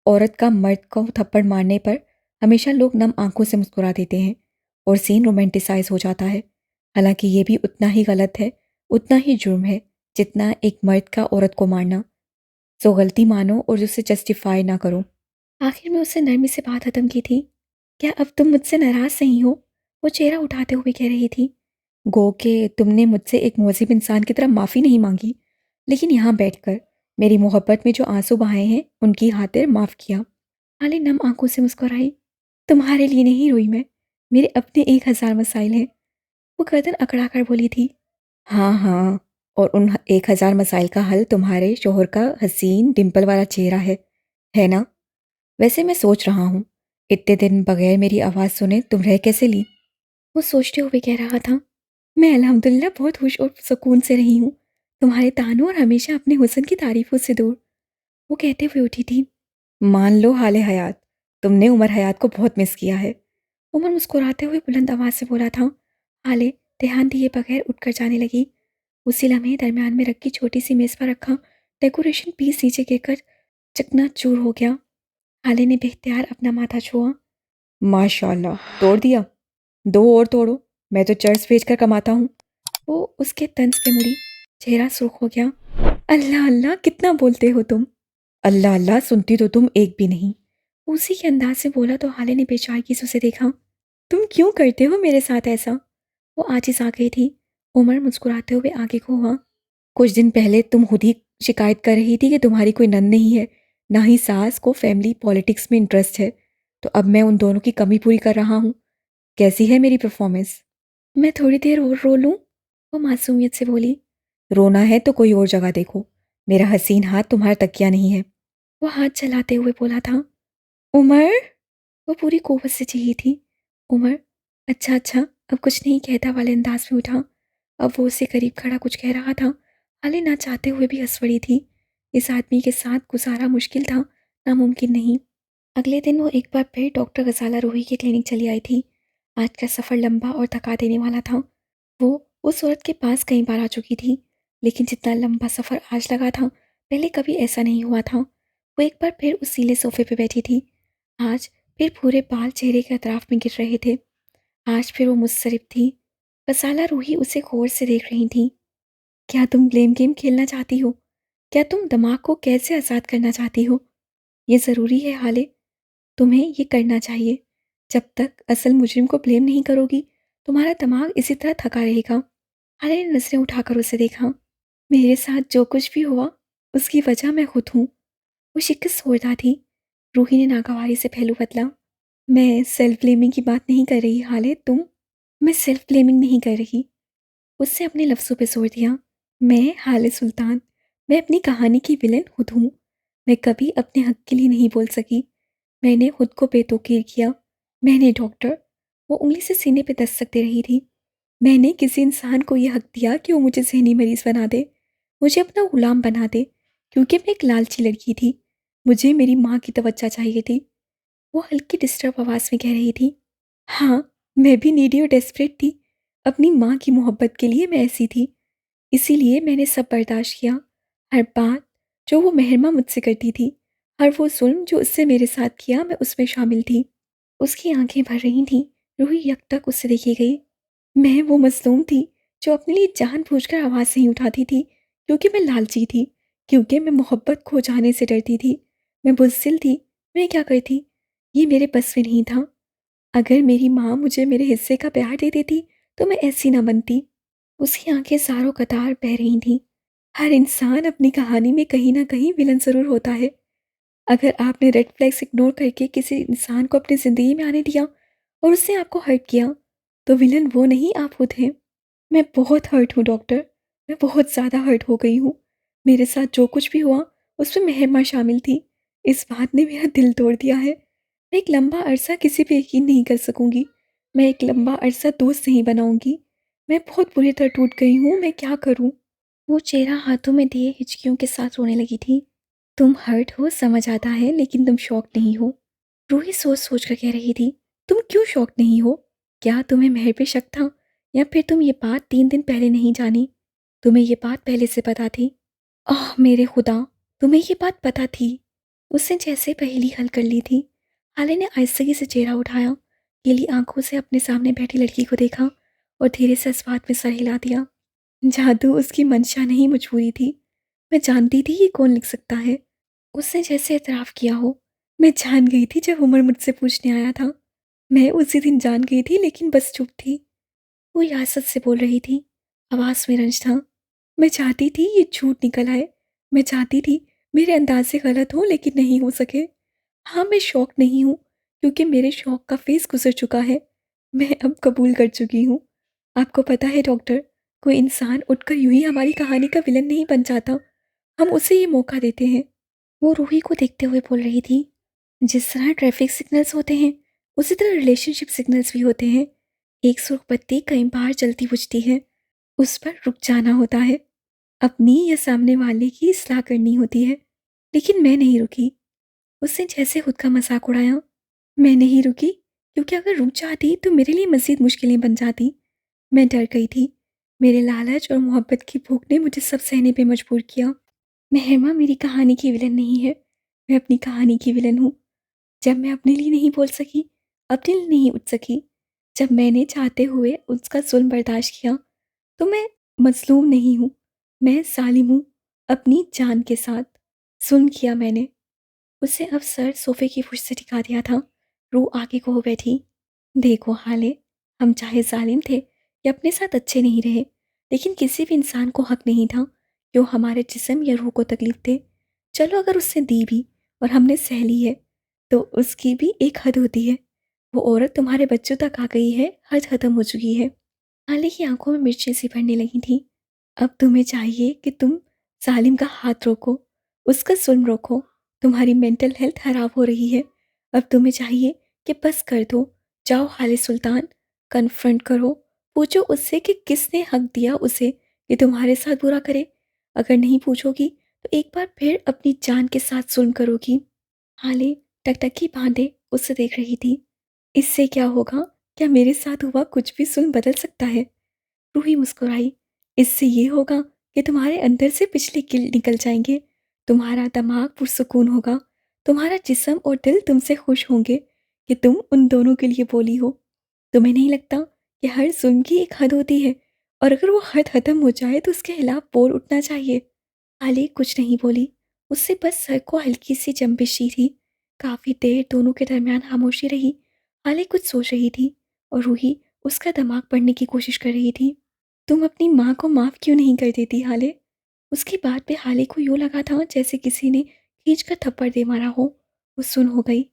औरत का मर्द को थप्पड़ मारने पर हमेशा लोग नम आंखों से मुस्कुरा देते हैं और सीन रोमांटिसाइज हो जाता है। हालांकि ये भी उतना ही गलत है, उतना ही जुर्म है जितना एक मर्द का औरत को मारना। सो गलती मानो और उसे जस्टिफाई ना करो। आखिर में उससे नरमी से बात खत्म की थी। क्या अब तुम मुझसे नाराज नहीं हो? वो चेहरा उठाते हुए कह रही थी। गो के तुमने मुझसे एक मुहज़िब इंसान की तरह माफ़ी नहीं मांगी, लेकिन यहाँ बैठकर मेरी मोहब्बत में जो आंसू बहाए हैं उनकी खातिर माफ़ किया। हाले नम आंखों से मुस्कुराई। तुम्हारे लिए नहीं रोई मैं, मेरे अपने 1,000 मसाइल हैं। वो गर्दन अकड़ाकर बोली थी। हाँ हाँ, और उन 1000 मसाइल का हल तुम्हारे शोहर का हसीन डिम्पल वाला चेहरा है ना? वैसे मैं सोच रहा हूँ, इतने दिन बगैर मेरी आवाज़ सुने तुम रह कैसे ली? वो सोचते हुए कह रहा था। मैं अल्हम्दुलिल्लाह बहुत खुश और सुकून से रही हूँ, तुम्हारे तानों और हमेशा अपने हुस्न की तारीफों से दूर। वो कहते हुए उठी थी। मान लो हाले हयात, तुमने उमर हयात को बहुत मिस किया है। उमर मुस्कुराते हुए बुलंद आवाज से बोला था। हाले ध्यान दिए बगैर उठकर जाने लगी। उसी लम्हे दरमियान में रखी छोटी सी मेज पर रखा डेकोरेशन पीस नीचे गिरकर चकनाचूर हो गया। हाले ने बेख्तियार अपना माथा छुआ। माशाल्लाह, तोड़ दिया? दो और तोड़ो, मैं तो चर्च भेजकर कमाता हूँ। वो उसके तंज पे मुड़ी। चेहरा सुर्ख हो गया। अल्लाह अल्लाह कितना बोलते हो तुम? अल्लाह अल्लाह सुनती तो तुम एक भी नहीं। उसी के अंदाज से बोला तो हाले ने बेचारगी से उसे देखा। तुम क्यों करते हो मेरे साथ ऐसा? वो आजिज आ गई थी। उमर मुस्कुराते हुए आगे को हुआ। कुछ दिन पहले तुम खुद ही शिकायत कर रही थी कि तुम्हारी कोई नंद नहीं है, ना ही सास को फैमिली पॉलिटिक्स में इंटरेस्ट है। तो अब मैं उन दोनों की कमी पूरी कर रहा हूँ। कैसी है मेरी परफॉर्मेंस? मैं थोड़ी देर और रो लूं? वो मासूमियत से बोली। रोना है तो कोई और जगह देखो, मेरा हसीन हाथ तुम्हारा तकिया नहीं है। वो हाथ चलाते हुए बोला था। उमर। वो पूरी कुव्वत से चाहिए थी। उमर अच्छा अच्छा अब कुछ नहीं कहता वाले अंदाज में उठा। अब वो उससे करीब खड़ा कुछ कह रहा था। हाले ना चाहते हुए भी हंस पड़ी थी। इस आदमी के साथ गुजारा मुश्किल था, नामुमकिन नहीं। अगले दिन वो एक बार फिर डॉक्टर गजाला रूही की क्लिनिक चली आई थी। आज का सफ़र लंबा और थका देने वाला था। वो उस औरत के पास कई बार आ चुकी थी, लेकिन जितना लंबा सफ़र आज लगा था, पहले कभी ऐसा नहीं हुआ था। वो एक बार फिर उस सीले सोफे पे बैठी थी। आज फिर पूरे बाल चेहरे के अतराफ में गिर रहे थे। आज फिर वो मुस्तरब थी। फसाला रूही उसे गौर से देख रही थी। क्या तुम ब्लेम गेम खेलना चाहती हो? क्या तुम दिमाग को कैसे आज़ाद करना चाहती हो? ये ज़रूरी है हाले, तुम्हें ये करना चाहिए। जब तक असल मुजरिम को ब्लेम नहीं करोगी, तुम्हारा दिमाग इसी तरह थका रहेगा। हाले ने नजरें उठाकर उसे देखा। मेरे साथ जो कुछ भी हुआ, उसकी वजह मैं खुद हूँ। वो शिकस्त होता थी। रूही ने नागवारी से पहलू बदला। मैं सेल्फ ब्लेमिंग की बात नहीं कर रही हाले, तुम। मैं सेल्फ ब्लेमिंग नहीं कर रही। उससे अपने लफ्ज़ों पे जोर दिया। मैं हाले सुल्तान, मैं अपनी कहानी की विलन खुद हूँ। मैं कभी अपने हक के लिए नहीं बोल सकी। मैंने खुद को बेतौकीर किया। मैंने डॉक्टर, वो उंगली से सीने पे दस्तक दे रही थी। मैंने किसी इंसान को यह हक दिया कि वो मुझे ज़हनी मरीज़ बना दे, मुझे अपना गुलाम बना दे, क्योंकि मैं एक लालची लड़की थी। मुझे मेरी माँ की तवज्जो चाहिए थी। वो हल्की डिस्टर्ब आवाज़ में कह रही थी। हाँ, मैं भी नीडी और डेस्परेट थी। अपनी माँ की मोहब्बत के लिए मैं ऐसी थी। इसीलिए मैंने सब बर्दाश्त किया। हर बात जो वो मेहरमा मुझसे करती थी, हर वो जुल्म जो उससे मेरे साथ किया, मैं उसमें शामिल थी। उसकी आंखें भर रही थीं। रूही यकतक उससे देखी गई। मैं वो मज़लूम थी जो अपने लिए जानबूझकर आवाज़ नहीं उठाती थी, क्योंकि मैं लालची थी, क्योंकि मैं मोहब्बत खो जाने से डरती थी। मैं बुज़दिल थी। मैं क्या करती? ये मेरे बस में नहीं था। अगर मेरी माँ मुझे मेरे हिस्से का प्यार दे देती, तो मैं ऐसी ना बनती। उसकी आंखें सारों कतार बह रही थीं। हर इंसान अपनी कहानी में कहीं ना कहीं विलन ज़रूर होता है। अगर आपने रेड फ्लैग्स इग्नोर करके किसी इंसान को अपनी ज़िंदगी में आने दिया और उसने आपको हर्ट किया, तो विलन वो नहीं, आप खुद हैं। मैं बहुत हर्ट हूँ डॉक्टर। मैं बहुत ज़्यादा हर्ट हो गई हूँ। मेरे साथ जो कुछ भी हुआ, उसमें मेहरमा शामिल थी। इस बात ने मेरा दिल तोड़ दिया है। मैं एक लंबा अरसा किसी पे यकीन नहीं कर सकूंगी। मैं एक लंबा अरसा दोस्त नहीं बनाऊंगी। मैं बहुत बुरी तरह टूट गई हूँ। मैं क्या करूँ? वो चेहरा हाथों में दिए हिचकियों के साथ रोने लगी थी। तुम हर्ट हो, समझ आता है, लेकिन तुम शॉक नहीं हो। रूही सोच सोच कर कह रही थी। तुम क्यों शॉक नहीं हो? क्या तुम्हें मेहर पे शक था, या फिर तुम ये बात 3 दिन पहले नहीं जानी? तुम्हें ये बात पहले से पता थी? आह मेरे खुदा, तुम्हें ये बात पता थी? उसने जैसे पहेली हल कर ली थी। हाले ने आहिस्तगी से चेहरा उठाया, गीली आंखों से अपने सामने बैठी लड़की को देखा और धीरे से इस बात में सर हिला दिया। जादू उसकी मंशा नहीं, मजबूरी थी। मैं जानती थी ये कौन लिख सकता है। उसने जैसे इतराफ़ किया हो। मैं जान गई थी जब उमर मुझसे पूछने आया था। मैं उसी दिन जान गई थी, लेकिन बस चुप थी। वो यासत से बोल रही थी। आवाज़ में रंज था। मैं चाहती थी ये झूठ निकल आए। मैं चाहती थी मेरे अंदाज़े गलत हों, लेकिन नहीं हो सके। हाँ, मैं शौक नहीं हूँ, क्योंकि मेरे शौक का फ़ेज़ गुज़र चुका है। मैं अब कबूल कर चुकी हूँ। आपको पता है डॉक्टर, कोई इंसान उठकर यूँ ही हमारी कहानी का विलन नहीं बन जाता। हम उसे ये मौका देते हैं। वो रूही को देखते हुए बोल रही थी। जिस तरह ट्रैफिक सिग्नल्स होते हैं, उसी तरह रिलेशनशिप सिग्नल्स भी होते हैं। एक सुर्ख बत्ती कई बार जलती बुझती है। उस पर रुक जाना होता है। अपनी या सामने वाले की इस्लाह करनी होती है। लेकिन मैं नहीं रुकी। उसने जैसे खुद का मजाक उड़ाया। मैं नहीं रुकी, क्योंकि अगर रुक जाती तो मेरे लिए मज़ीद मुश्किलें बन जाती। मैं डर गई थी। मेरे लालच और मोहब्बत की भूख ने मुझे सब सहने पे मजबूर किया। मेहरमा मेरी कहानी की विलन नहीं है। मैं अपनी कहानी की विलन हूँ। जब मैं अपने लिए नहीं बोल सकी, अपने लिए नहीं उठ सकी, जब मैंने चाहते हुए उसका जुल्म बर्दाश्त किया, तो मैं मज़लूम नहीं हूँ। मैं ज़ालिम हूँ, अपनी जान के साथ। जुल्म किया मैंने। उसे अब सर सोफे की फुर्श से टिका दिया था। रूह आगे को हो बैठी। देखो हाले, हम चाहे ज़ालिम थे या अपने साथ अच्छे नहीं रहे, लेकिन किसी भी इंसान को हक नहीं था कि वो हमारे जिस्म या रूह को तकलीफ दे। चलो अगर उसने दी भी और हमने सह ली है, तो उसकी भी एक हद होती है। वो औरत तुम्हारे बच्चों तक आ गई है, हद खत्म हो चुकी है। हाले की आंखों में मिर्चें सी भरने लगी थी। अब तुम्हें चाहिए कि तुम सालिम का हाथ रोको, उसका जुल्म रोको। तुम्हारी मेंटल हेल्थ खराब हो रही है। अब तुम्हें चाहिए कि बस कर दो। जाओ हाले सुल्तान, कन्फ्रंट करो। पूछो उससे कि किसने हक दिया उसे कि तुम्हारे साथ बुरा करे। अगर नहीं पूछोगी, तो एक बार फिर अपनी जान के साथ जुल्म करोगी। हाले टकटकी बांधे उससे देख रही थी। इससे क्या होगा? क्या मेरे साथ हुआ कुछ भी जुल्म बदल सकता है? रूही मुस्कुराई। इससे ये होगा कि तुम्हारे अंदर से पिछले गिल्ट निकल जाएंगे। तुम्हारा दिमाग पुरसुकून होगा। तुम्हारा जिस्म और दिल तुमसे खुश होंगे कि तुम उन दोनों के लिए बोली हो। तुम्हें नहीं लगता कि हर जुल्म की एक हद होती है और अगर वो हद ख़त्म हो जाए तो उसके खिलाफ बोल उठना चाहिए। आले कुछ नहीं बोली। उससे बस सर को हल्की सी जंबिश सी थी। काफ़ी देर दोनों के दरमियान खामोशी रही। आले कुछ सोच रही थी और रूही उसका दिमाग पढ़ने की कोशिश कर रही थी। तुम अपनी माँ को माफ़ क्यों नहीं कर देती हाले? उसकी बात पे हाले को यूँ लगा था जैसे किसी ने खींच कर थप्पड़ दे मारा हो। वो सुन हो गई।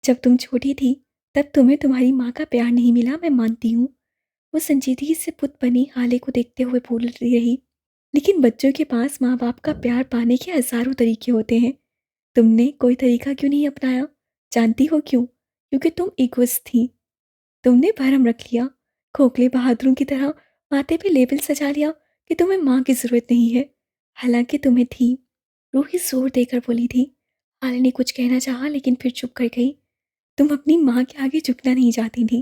जब तुम छोटी थी तब तुम्हें तुम्हारी माँ का प्यार नहीं मिला, मैं मानती हूँ। वो संजीदगी से पुत बनी हाले को देखते हुए बोलती रही। लेकिन बच्चों के पास माँ बाप का प्यार पाने के हज़ारों तरीके होते हैं। तुमने कोई तरीका क्यों नहीं अपनाया? जानती हो क्यों? क्योंकि तुम इगोइस्ट थी। तुमने भरम रख लिया। खोखले बहादुरों की तरह माथे पे लेबल सजा लिया कि तुम्हें माँ की ज़रूरत नहीं है। हालांकि तुम्हें थी। रूही जोर देकर बोली थी। हाले ने कुछ कहना चाहा लेकिन फिर चुप कर गई। तुम अपनी माँ के आगे झुकना नहीं चाहती थी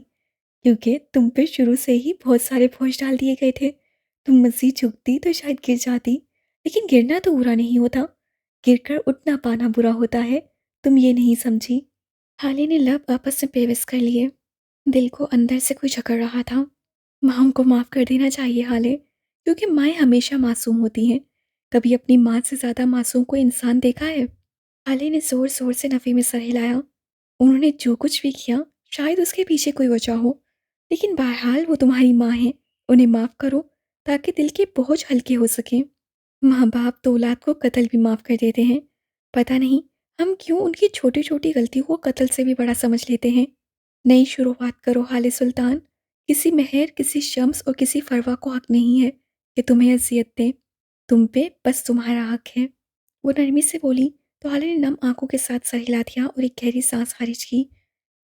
क्योंकि तुम पे शुरू से ही बहुत सारे बोझ डाल दिए गए थे। तुम मज़ीद झुकती तो शायद गिर जाती। लेकिन गिरना तो बुरा नहीं होता, गिरकर उठना पाना बुरा होता है। तुम ये नहीं समझी। हाले ने लब आपस में पेवस कर लिए। दिल को अंदर से कोई जकड़ रहा था। माँ को माफ़ कर देना चाहिए हाले, क्योंकि माएँ हमेशा मासूम होती हैं। कभी अपनी माँ से ज़्यादा मासूम कोई इंसान देखा है? हाले ने ज़ोर ज़ोर से नफ़ी में सर हिलाया। उन्होंने जो कुछ भी किया शायद उसके पीछे कोई वजह हो, लेकिन बहरहाल वो तुम्हारी माँ हैं। उन्हें माफ़ करो ताकि दिल के बोझ हल्के हो सकें। माँ बाप तो औलाद को कत्ल भी माफ़ कर देते हैं। पता नहीं हम क्यों उनकी छोटी छोटी गलतियों को कत्ल से भी बड़ा समझ लेते हैं। नई शुरुआत करो हाले सुल्तान। किसी मेहर, किसी शम्स और किसी फरवा को हक नहीं है कि तुम्हें अजियत दें। तुम पे बस तुम्हारा हक है। वो नरमी से बोली तो हाले ने नम आंखों के साथ सर हिला दिया और एक गहरी सांस खारिज की।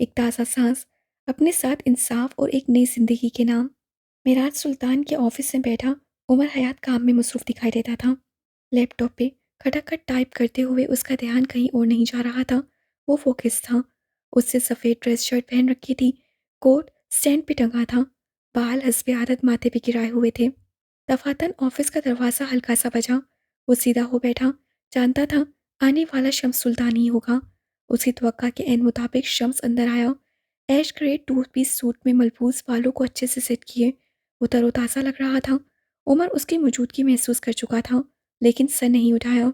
एक ताज़ा सांस, अपने साथ इंसाफ और एक नई जिंदगी के नाम। मिराज सुल्तान के ऑफिस में बैठा उमर हयात काम में मसरूफ़ दिखाई देता था। लैपटॉप पे खटाखट टाइप करते हुए उसका ध्यान कहीं और नहीं जा रहा था। वो फोकस था। उससे सफ़ेद ड्रेस शर्ट पहन रखी थी। कोट स्टैंड पे टंगा था। बाल हस्बे आदत माथे पे गिराए हुए थे। दफातन ऑफिस का दरवाज़ा हल्का सा बजा। वो सीधा हो बैठा। जानता था आने वाला शम्स सुल्तान ही होगा। उसकी तवक्का के एन मुताबिक शम्स अंदर आया। Ash grey two piece suit में मलबूस बालों को अच्छे से सेट किए। वो तरोताज़ा लग रहा था। उमर उसकी मौजूदगी महसूस कर चुका था, लेकिन सर नहीं उठाया।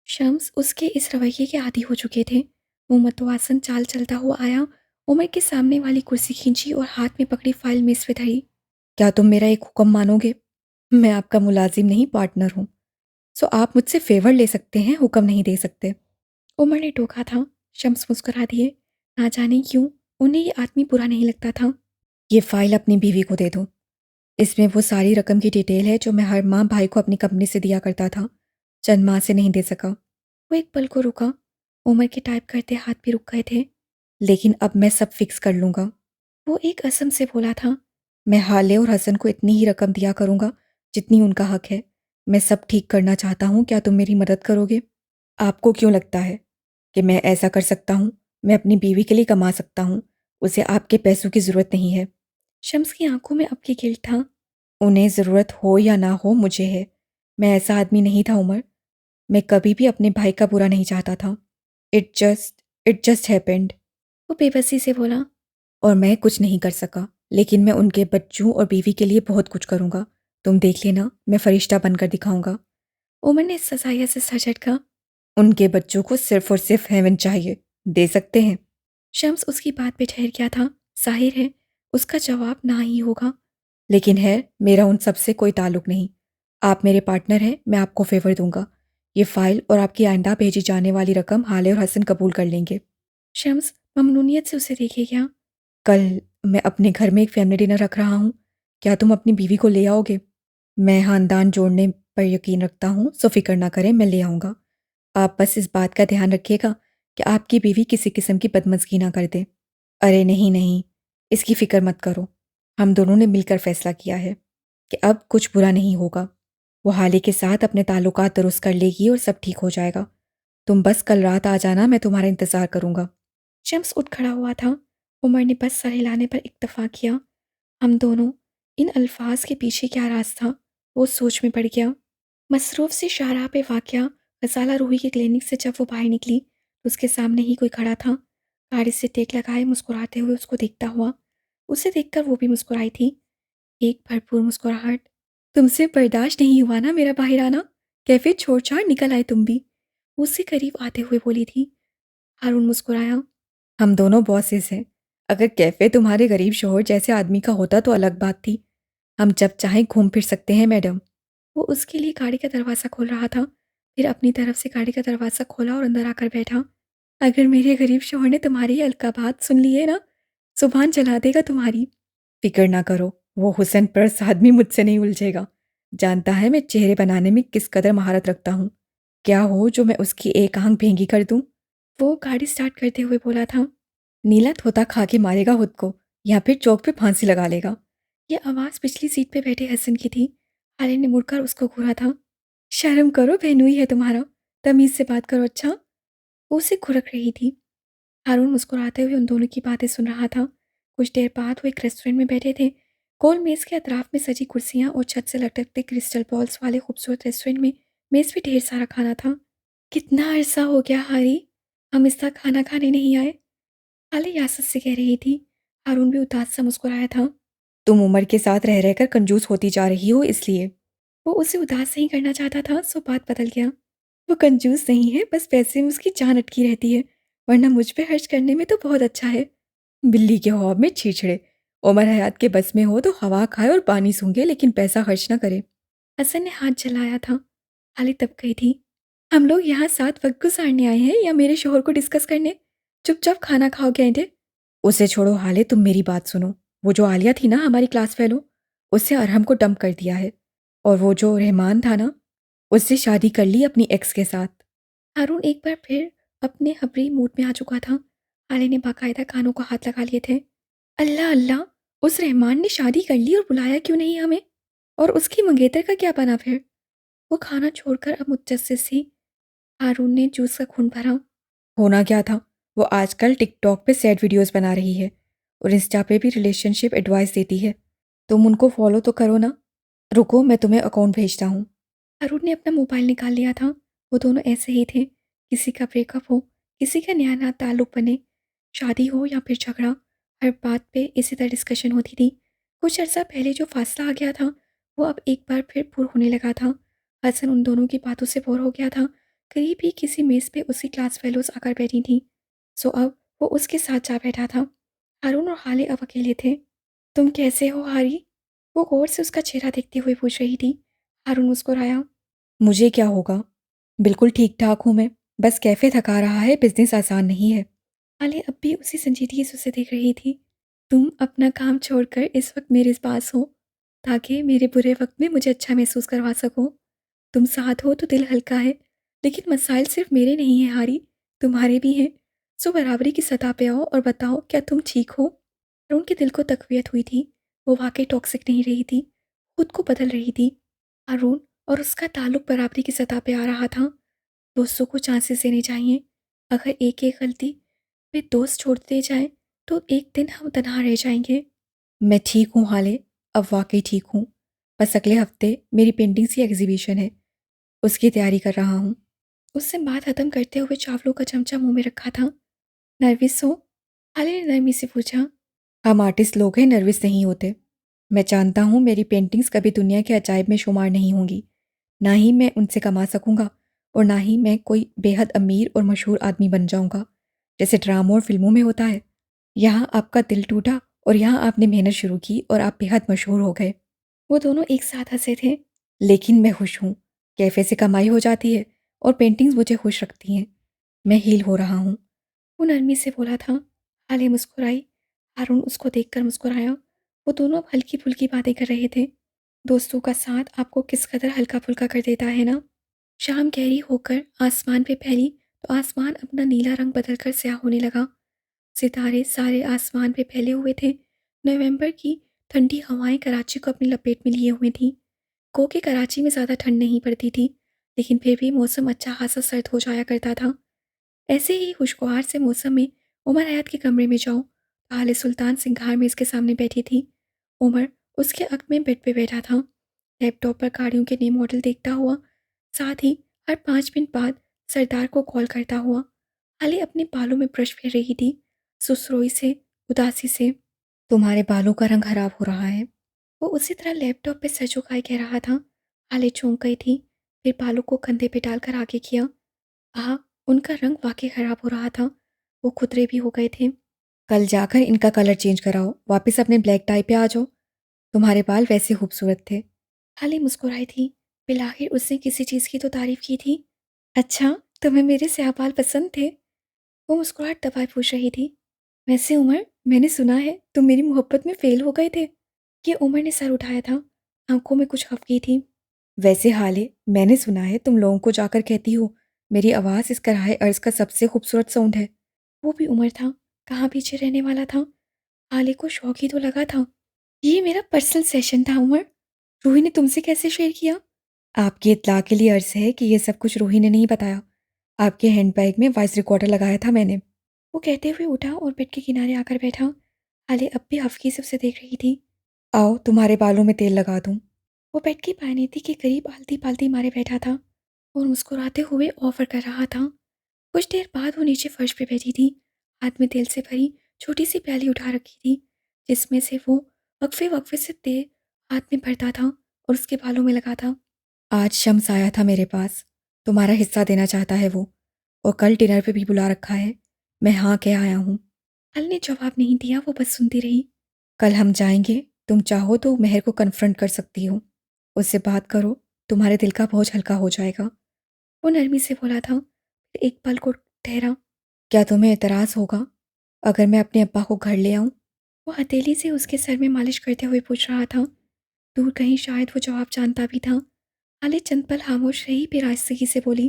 शम्स उसके इस रवैये के आदी हो चुके थे। वो मतवासन चाल चलता हुआ आया। उमर के सामने वाली कुर्सी खींची और हाथ में पकड़ी फाइल मेज पे धरी। क्या तुम मेरा एक हुक्म मानोगे? मैं आपका मुलाजिम नहीं, पार्टनर हूँ। सो आप मुझसे फेवर ले सकते हैं, हुक्म नहीं दे सकते। उमर ने टोका था। शम्स मुस्कुरा दिए। ना जाने क्यों उन्हें ये आदमी बुरा नहीं लगता था। ये फाइल अपनी बीवी को दे दो। इसमें वो सारी रकम की डिटेल है जो मैं हर माह भाई को अपनी कंपनी से दिया करता था। चंद माह से नहीं दे सका। वो एक पल को रुका। उमर के टाइप करते हाथ भी रुक गए थे। लेकिन अब मैं सब फिक्स कर लूँगा। वो एक असम से बोला था। मैं हाले और हसन को इतनी ही रकम दिया करूँगा जितनी उनका हक है। मैं सब ठीक करना चाहता हूँ, क्या तुम मेरी मदद करोगे? आपको क्यों लगता है कि मैं ऐसा कर सकता हूँ? मैं अपनी बीवी के लिए कमा सकता हूँ। उसे आपके पैसों की ज़रूरत नहीं है। शम्स की आंखों में अब की गिल्ट था। उन्हें ज़रूरत हो या ना हो, मुझे है। मैं ऐसा आदमी नहीं था उमर। मैं कभी भी अपने भाई का बुरा नहीं चाहता था। It just happened. वो बेबसी से बोला। और मैं कुछ नहीं कर सका, लेकिन मैं उनके बच्चों और बीवी के लिए बहुत कुछ करूँगा। तुम देख लेना, मैं फरिश्ता बनकर दिखाऊंगा। उमर ने ससाया से सर झटका। उनके बच्चों को सिर्फ और सिर्फ हेवन चाहिए। दे सकते हैं। शम्स उसकी बात पे ठहर गया था। जाहिर है उसका जवाब ना ही होगा। लेकिन है, मेरा उन सबसे कोई ताल्लुक नहीं। आप मेरे पार्टनर हैं, मैं आपको फेवर दूंगा। ये फाइल और आपकी आइंदा भेजी जाने वाली रकम हाले और हसन कबूल कर लेंगे। शम्स ममनूनियत से उसे देखे गया। कल मैं अपने घर में एक फैमिली डिनर रख रहा हूँ। क्या तुम अपनी बीवी को ले आओगे? मैं खानदान जोड़ने पर यकीन रखता हूँ, सो फिक्र ना करें, मैं ले आऊँगा। आप बस इस बात का ध्यान रखिएगा कि आपकी बीवी किसी किस्म की बदमज़गी ना कर दे। अरे नहीं नहीं, इसकी फ़िक्र मत करो। हम दोनों ने मिलकर फ़ैसला किया है कि अब कुछ बुरा नहीं होगा। वो हाले के साथ अपने ताल्लुकात दुरुस्त कर लेगी और सब ठीक हो जाएगा। तुम बस कल रात आ जाना, मैं तुम्हारा इंतज़ार करूँगा। शम्स उठ खड़ा हुआ था। उमर ने बस सर हिलाने पर इत्तफाक किया। हम दोनों, इन अल्फाज के पीछे क्या राज था वो सोच में पड़ गया। मसरूफ सी शाहराह पे वाक़या गजाला रूही के क्लिनिक से जब वो बाहर निकली तो उसके सामने ही कोई खड़ा था, गाड़ी से टेक लगाए मुस्कुराते हुए उसको देखता हुआ। उसे देखकर वो भी मुस्कुराई थी, एक भरपूर मुस्कुराहट। तुमसे बर्दाश्त नहीं हुआ ना मेरा बाहर आना, कैफे छोड़ छाड़ निकल आए तुम भी, उससे करीब आते हुए बोली थी। हारून मुस्कुराया। हम दोनों बॉसेस हैं। अगर कैफे तुम्हारे गरीब शोहर जैसे आदमी का होता तो अलग बात थी। हम जब चाहें घूम फिर सकते हैं मैडम। वो उसके लिए गाड़ी का दरवाज़ा खोल रहा था, फिर अपनी तरफ से गाड़ी का दरवाज़ा खोला और अंदर आकर बैठा। अगर मेरे गरीब शोहर ने तुम्हारी ये अलका बात सुन ली है ना, जुबान जला देगा तुम्हारी। फिक्र ना करो, वो हुसन परस्त आदमी मुझसे नहीं उलझेगा। जानता है मैं चेहरे बनाने में किस कदर महारत रखता हूँ। क्या हो जो मैं उसकी एक आंख भेंगी कर दूं? वो गाड़ी स्टार्ट करते हुए बोला था। नीला तोता खा के मारेगा खुद को या फिर चौक पे फांसी लगा लेगा। ये आवाज़ पिछली सीट पे बैठे हसन की थी। हालिद ने मुड़कर उसको घूरा था। शर्म करो, बहनोई है तुम्हारा, तमीज़ से बात करो अच्छा। वो उसे घुरक रही थी। हारून मुस्कुराते हुए उन दोनों की बातें सुन रहा था। कुछ देर बाद वो एक रेस्टोरेंट में बैठे थे। गोल मेज़ के अतराफ में सजी कुर्सियाँ और छत से लटकते क्रिस्टल बॉल्स वाले खूबसूरत रेस्टोरेंट में मेज़ पे ढेर सारा खाना था। कितना अरसा हो गया हारी, हम इस तरह खाना खाने नहीं आए, हाली यासत से कह रही थी। हारून भी उदास सा मुस्कुराया था। तुम उम्र के साथ रह रहकर कंजूस होती जा रही हो इसलिए। वो उसे उदास नहीं करना चाहता था, सो बात बदल गया। वो कंजूस नहीं है, बस पैसे में उसकी जान अटकी रहती है, वरना मुझ पे खर्च करने में तो बहुत अच्छा है। बिल्ली के ख्वाब में छीछड़े। उमर हयात के बस में हो तो हवा खाए और पानी सूंघे लेकिन पैसा खर्च ना करे। हसन ने हाथ जलाया था। हाली तब गई थी। हम लोग यहाँ साथ वक्त गुजारने आए हैं या मेरे शोहर को डिस्कस करने? चुपचाप खाना खाओ गैंडे। उसे छोड़ो हाले, तुम मेरी बात सुनो। वो जो आलिया थी ना हमारी क्लास फेलो, उससे अरहम को डंप कर दिया है। और वो जो रहमान था ना, उससे शादी कर ली अपनी एक्स के साथ। हारून एक बार फिर अपने हबरी मूड में आ चुका था। हाली ने बाकायदा कानों को हाथ लगा लिए थे। अल्लाह अल्लाह, उस रहमान ने शादी कर ली और बुलाया क्यों नहीं हमें? और उसकी मंगेतर का क्या बना फिर? वो खाना छोड़कर अब मुतजस्सिस थी। हारून ने जूस का खून भरा। होना क्या था, वो आजकल टिकटॉक पे सैड वीडियोस बना रही है और इंस्टा पे भी रिलेशनशिप एडवाइस देती है। तुम उनको फॉलो तो करो ना। रुको, मैं तुम्हें अकाउंट भेजता हूँ। हारून ने अपना मोबाइल निकाल लिया था। वो दोनों ऐसे ही थे, किसी का ब्रेकअप हो, किसी का नया नया ताल्लुक बने, शादी हो या फिर झगड़ा, हर बात पे इसी तरह डिस्कशन होती थी। कुछ अर्सा पहले जो फासला आ गया था, वो अब एक बार फिर पुर होने लगा था। हसन उन दोनों की बातों से बोर हो गया था। करीब ही किसी मेज़ पे उसकी क्लास फेलोज आकर बैठी थी, सो अब वो उसके साथ जा बैठा था। हारून और हाले अब अकेले थे। तुम कैसे हो हारी? वो गौर से उसका चेहरा देखते हुए पूछ रही थी। हारून मुस्कुराया। मुझे क्या होगा, बिल्कुल ठीक ठाक हूँ मैं। बस कैफे थका रहा है, बिजनेस आसान नहीं है। हाले अब भी उसी संजीदगी से उसे देख रही थी। तुम अपना काम छोड़कर इस वक्त मेरे पास हो, ताकि मेरे बुरे वक्त में मुझे अच्छा महसूस करवा सको। तुम साथ हो तो दिल हल्का है, लेकिन मसाइल सिर्फ मेरे नहीं हैं हारी, तुम्हारे भी हैं। सो बराबरी की सतह पे आओ और बताओ, क्या तुम ठीक हो? और उनके दिल को तकवीत हुई थी। वो वाकई टॉक्सिक नहीं रही थी, खुद को बदल रही थी। हारून और उसका ताल्लुक बराबरी की सतह पे आ रहा था। दोस्तों को चांसेस देने चाहिए। अगर एक एक गलती पे दोस्त छोड़ते जाएं, तो एक दिन हम तनहा रह जाएंगे। मैं ठीक हूँ हाले, अब वाकई ठीक हूँ। बस अगले हफ्ते मेरी पेंटिंग्स की एग्जीबिशन है, उसकी तैयारी कर रहा हूँ। उससे बात खत्म करते हुए चावलों का चमचा मुंह में रखा था। नर्विस हो? हाले ने नरमी से पूछा। हम आर्टिस्ट लोग हैं, नर्वस नहीं होते। मैं जानता हूँ मेरी पेंटिंग्स कभी दुनिया के अजायब में शुमार नहीं होंगी। ना ही मैं उनसे कमा सकूंगा और ना ही मैं कोई बेहद अमीर और मशहूर आदमी बन जाऊंगा जैसे ड्रामों और फिल्मों में होता है। यहाँ आपका दिल टूटा और यहाँ आपने मेहनत शुरू की और आप बेहद मशहूर हो गए। वो दोनों एक साथ हंसे थे। लेकिन मैं खुश हूँ। कैफे से कमाई हो जाती है और पेंटिंग्स मुझे खुश रखती हैं। मैं हील हो रहा हूँ। वो नरमी से बोला था। हाले मुस्कुराई। हारून उसको देखकर मुस्कुराया। वो दोनों अब हल्की फुल्की बातें कर रहे थे। दोस्तों का साथ आपको किस कदर हल्का फुल्का कर देता है ना। शाम गहरी होकर आसमान पे फैली, तो आसमान अपना नीला रंग बदलकर स्याह होने लगा। सितारे सारे आसमान पे फैले हुए थे। नवंबर की ठंडी हवाएं कराची को अपनी लपेट में लिए हुए थीं। को के कराची में ज़्यादा ठंड नहीं पड़ती थी, लेकिन फिर भी मौसम अच्छा खासा सर्द हो जाया करता था। ऐसे ही खुशगवार से मौसम में उमर हयात के कमरे में जाओ, तो हाले सुल्तान सिंघार में इसके सामने बैठी थी। उमर उसके अक में बेड पे बैठा था, लैपटॉप पर गाड़ियों के नए मॉडल देखता हुआ, साथ ही हर 5 मिनट बाद सरदार को कॉल करता हुआ। हाले अपने बालों में ब्रश फेर रही थी, सुसरोई से, उदासी से। तुम्हारे बालों का रंग खराब हो रहा है। वो उसी तरह लैपटॉप पे सर झुकाए कह रहा था। हाले चौंक गई थी, फिर बालों को कंधे पे डालकर आगे किया। हाँ, उनका रंग वाकई खराब हो रहा था। वो खुदरे भी हो गए थे। कल जाकर इनका कलर चेंज कराओ, वापस अपने ब्लैक टाई पे आ जाओ। तुम्हारे बाल वैसे खूबसूरत थे। हाले मुस्कुराई थी। बिलाखिर उसने किसी चीज़ की तो तारीफ की थी। अच्छा, तुम्हें मेरे स्याह बाल पसंद थे? वो मुस्कुराहट दबाए पूछ रही थी। वैसे उमर, मैंने सुना है तुम मेरी मोहब्बत में फेल हो गए थे। ये उमर ने सर उठाया था, आंखों में कुछ खफगी थी। वैसे हाले, मैंने सुना है तुम लोगों को जाकर कहती हो मेरी आवाज़ इस कराए अर्ज का सबसे खूबसूरत साउंड है। वो भी उमर था, कहाँ पीछे रहने वाला था। हाले को शौक ही तो लगा था। ये मेरा पर्सनल सेशन था उमर। रूही ने तुमसे कैसे शेयर किया? आपकी इत्तला के लिए अर्ज है कि ये सब कुछ रूही ने नहीं बताया। आपके हैंडबैग में वॉइस रिकॉर्डर लगाया था मैंने। वो कहते हुए उठा और बेड के किनारे आकर बैठा। हाले अब भी हफ्की से उसे देख रही थी। आओ तुम्हारे बालों में तेल लगा दूं। वो बेड की पायनीति के करीब आलती पालती मारे बैठा था और मुस्कुराते हुए ऑफर कर रहा था। कुछ देर बाद वो नीचे फर्श पे बैठी थी, हाथ में तेल से भरी छोटी सी प्याली उठा रखी थी, जिसमें से वो वक्फे वक्फे से तेल हाथ में भरता था और उसके बालों में लगा था। आज शम्स आया था मेरे पास। तुम्हारा हिस्सा देना चाहता है वो, और कल डिनर पे भी बुला रखा है। मैं हाँ कह आया हूँ। हल ने जवाब नहीं दिया, वो बस सुनती रही। कल हम जाएंगे। तुम चाहो तो मेहर को कन्फ्रंट कर सकती हो। उससे बात करो, तुम्हारे दिल का बोझ हल्का हो जाएगा। वो नरमी से बोला था, फिर एक पल को ठहरा। क्या तुम्हें एतराज़ होगा अगर मैं अपने अब्बा को घर ले आऊं? वो हथेली से उसके सर में मालिश करते हुए पूछ रहा था। दूर कहीं शायद वो जवाब जानता भी था। हाले चंद पल खामोश रही, फिर आहिस्तगी से बोली,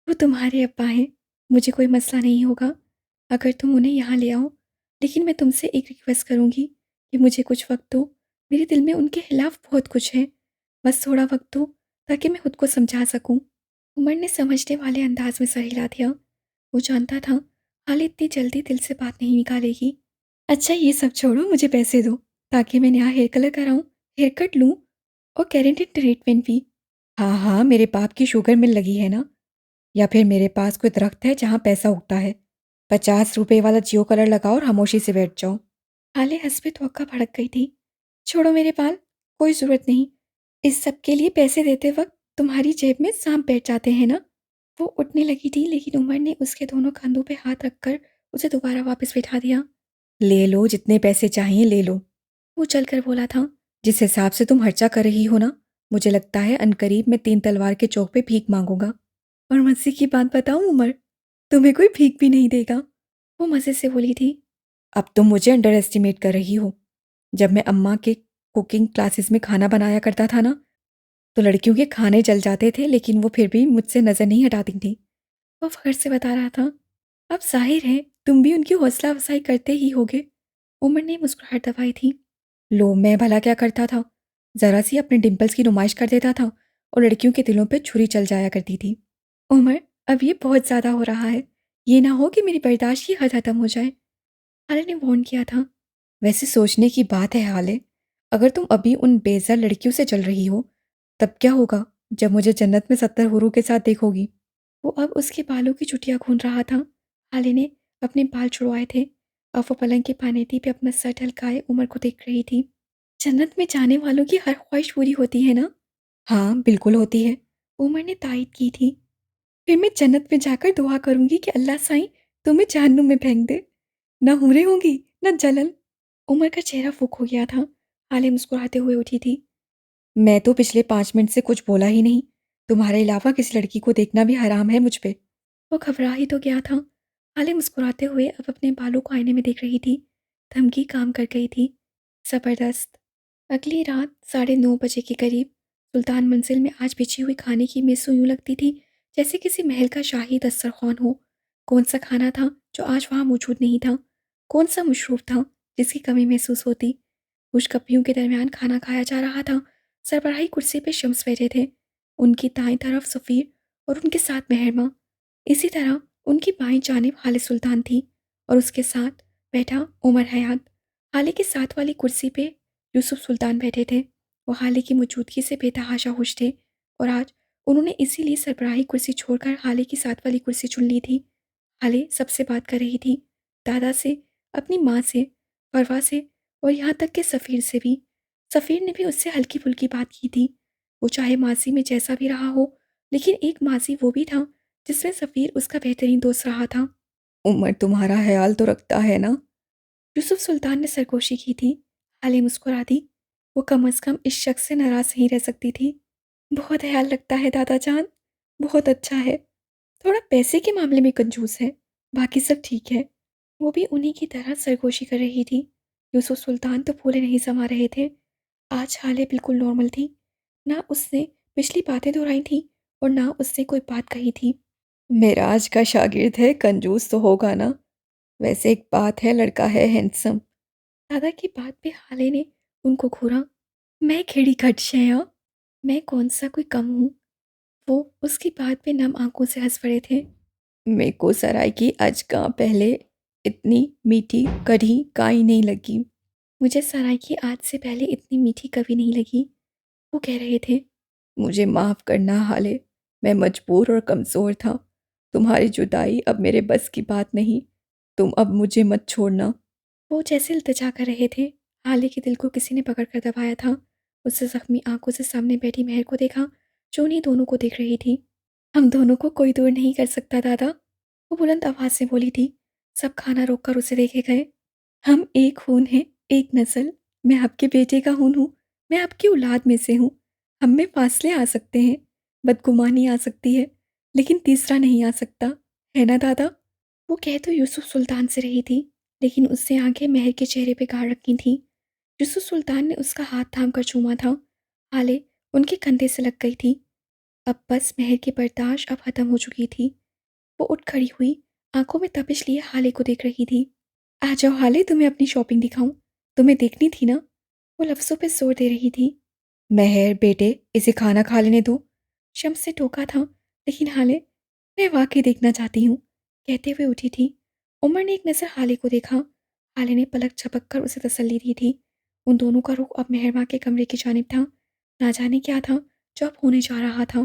वो तुम्हारे अब्बा हैं, मुझे कोई मसला नहीं होगा अगर तुम उन्हें यहाँ ले आओ। लेकिन मैं तुमसे एक रिक्वेस्ट करूँगी कि मुझे कुछ वक्त दो। मेरे दिल में उनके खिलाफ बहुत कुछ है। बस थोड़ा वक्त दो ताकि मैं खुद को समझा सकूं। उमर ने समझने वाले अंदाज में सर हिला दिया। वो जानता था हाले इतनी जल्दी दिल से बात नहीं निकालेगी। अच्छा, ये सब छोड़ो, मुझे पैसे दो ताकि मैं नया हेयर कलर कराऊं, हेयर कट लूं और कैरेटिन ट्रीटमेंट भी। हाँ हाँ, मेरे बाप की शुगर मिल लगी है ना। या फिर मेरे पास कोई दरख्त है जहाँ पैसा उगता है। 50 रुपए वाला जियो कलर लगाओ और खामोशी से बैठ जाओ। हाले हंस पे तवक्का भड़क गई थी। छोड़ो मेरे बाल, कोई ज़रूरत नहीं। इस सब के लिए पैसे देते वक्त तुम्हारी जेब में सांप बैठ जाते हैं ना। वो उठने लगी थी, लेकिन उमर ने उसके दोनों कंधों पे हाथ रखकर उसे दोबारा वापस बिठा दिया। ले लो, जितने पैसे चाहिए ले लो। वो चलकर बोला था। जिस हिसाब से तुम खर्चा कर रही हो ना, मुझे लगता है अनकरीब मैं 3 तलवार के चौक पे भीख मांगूंगा। और मज़े की बात बताऊं उमर, तुम्हें कोई भीख भी नहीं देगा। वो मज़े से बोली थी। अब तुम मुझे अंडर एस्टिमेट कर रही हो। जब मैं अम्मा के कुकिंग क्लासेस में खाना बनाया करता था ना, तो लड़कियों के खाने जल जाते थे, लेकिन वो फिर भी मुझसे नज़र नहीं हटाती थी। वो फखर से बता रहा था। अब जाहिर है तुम भी उनकी हौसला अफजाई करते ही होगे। उमर ने मुस्कुराहट दबाई थी। लो, मैं भला क्या करता था? ज़रा सी अपने डिम्पल्स की नुमाइश कर देता था और लड़कियों के दिलों पे छुरी चल जाया करती थी। उमर, अब ये बहुत ज़्यादा हो रहा है। ये ना हो कि मेरी बर्दाश्त की हद खत्म हो जाए। हाले ने वार्न किया था। वैसे सोचने की बात है हाले, अगर तुम अभी उन बेज़र लड़कियों से चल रही हो, तब क्या होगा जब मुझे जन्नत में 70 हुरों के साथ देखोगी? वो अब उसके बालों की चुटिया घून रहा था। हाले ने अपने बाल छुड़वाए थे। अब वो पलंग के पानेती पे अपना सर ढलकाए उमर को देख रही थी। जन्नत में जाने वालों की हर ख्वाहिश पूरी होती है ना? हाँ, बिल्कुल होती है। उमर ने तायद की थी। फिर मैं जन्नत में जाकर दुआ करूंगी कि अल्लाह साईं तुम्हें जहन्नुम में फेंक दे। न हुरे होंगी, न जलन। उमर का चेहरा फूक हो गया था। हाले मुस्कुराते हुए उठी थी। मैं तो पिछले 5 मिनट से कुछ बोला ही नहीं। तुम्हारे अलावा किसी लड़की को देखना भी हराम है मुझ पे। वो घबरा ही तो गया था। हाले मुस्कुराते हुए अब अपने बालों को आईने में देख रही थी। धमकी काम कर गई थी। ज़बरदस्त। अगली रात 9:30 बजे के करीब सुल्तान मंजिल में आज बिछी हुई खाने की मेज़ यूं लगती थी जैसे किसी महल का शाही दस्तरखान हो। कौन सा खाना था जो आज वहाँ मौजूद नहीं था? कौन सा मशरूब था जिसकी कमी महसूस होती? खुशकपियों के दरमियान खाना खाया जा रहा था। सरबराही कुर्सी पे शम्स बैठे थे। उनकी दाईं तरफ सफ़ीर और उनके साथ मेहरमा। इसी तरह उनकी बाईं जानिब हाले सुल्तान थी और उसके साथ बैठा उमर हयात। हाले के साथ वाली कुर्सी पे यूसुफ सुल्तान बैठे थे। वो हाले की मौजूदगी से बेतहाशा खुश थे और आज उन्होंने इसीलिए सरबराही कुर्सी छोड़कर हाले की साथ वाली कुर्सी चुन ली थी। हाले सबसे बात कर रही थी, दादा से, अपनी माँ से, फरवा से और यहाँ तक कि सफ़ीर से भी। सफ़ीर ने भी उससे हल्की-फुल्की बात की थी। वो चाहे मासी में जैसा भी रहा हो, लेकिन एक मासी वो भी था, जिसमें सफ़ीर उसका बेहतरीन दोस्त रहा था। उमर तुम्हारा ख्याल तो रखता है ना? यूसुफ सुल्तान ने सरगोशी की थी। हाले मुस्कुरा दी। वो कम अज़ कम इस शख्स से नाराज़ नहीं रह सकती थी। बहुत ख्याल रखता है दादा जान, बहुत अच्छा है। थोड़ा पैसे के मामले में कंजूस है, बाकी सब ठीक है। वो भी उन्हीं की तरह सरगोशी कर रही थी। यूसुफ सुल्तान तो फूले नहीं समा रहे थे। आज हाले बिल्कुल नॉर्मल थी। ना उसने पिछली बातें दोहराई थी और ना उसने कोई बात कही थी। मेराज का शागिर्द है, कंजूस तो होगा ना। वैसे एक बात है, लड़का है हैंडसम। दादा की बात पे हाले ने उनको घूरा। मैं खिड़ी खट शया, मैं कौन सा कोई कम हूँ। वो उसकी बात पे नम आंखों से हंस पड़े थे। मेरे को सराय की अजका पहले इतनी मीठी कढ़ी काई नहीं लगी। मुझे सराय की आज से पहले इतनी मीठी कभी नहीं लगी, वो कह रहे थे। मुझे माफ़ करना हाले, मैं मजबूर और कमज़ोर था। तुम्हारी जुदाई अब मेरे बस की बात नहीं। तुम अब मुझे मत छोड़ना। वो जैसे इल्तिजा कर रहे थे। हाले के दिल को किसी ने पकड़ कर दबाया था। उससे जख्मी आंखों से सामने बैठी महर को देखा, जो उन्हीं दोनों को देख रही थी। हम दोनों को कोई दूर नहीं कर सकता दादा, वो बुलंद आवाज से बोली थी। सब खाना रोक कर उसे देखे गए। हम एक खून हैं, एक नस्ल। मैं आपके बेटे का खून हूँ, मैं आपकी औलाद में से हूँ। हम में फासले आ सकते हैं, बदगुमानी आ सकती है, लेकिन तीसरा नहीं आ सकता, है ना दादा? वो कह तो यूसुफ सुल्तान से रही थी, लेकिन उससे आंखें महर के चेहरे पे गाड़ रखी थीं। यूसुफ सुल्तान ने उसका हाथ थाम कर चूमा था। हाले उनके कंधे से लग गई थी। अब बस महर की बर्दाश्त अब खत्म हो चुकी थी। वो उठ खड़ी हुई, आंखों में तपिश लिए हाले को देख रही थी। आ जाओ हाले, तुम्हें अपनी शॉपिंग दिखाऊं। तुम्हें देखनी थी ना? वो लफ्ज़ों पे जोर दे रही थी। महर बेटे, इसे खाना खा लेने दो। शम्स से टोका था, लेकिन हाले, मैं वाकई देखना चाहती हूँ, कहते हुए उठी थी। उमर ने एक नज़र हाले को देखा। हाले ने पलक झपक कर उसे तसल्ली दी थी। उन दोनों का रुख अब मेहरमा के कमरे की जानिब था। ना जाने क्या था जो अब होने जा रहा था।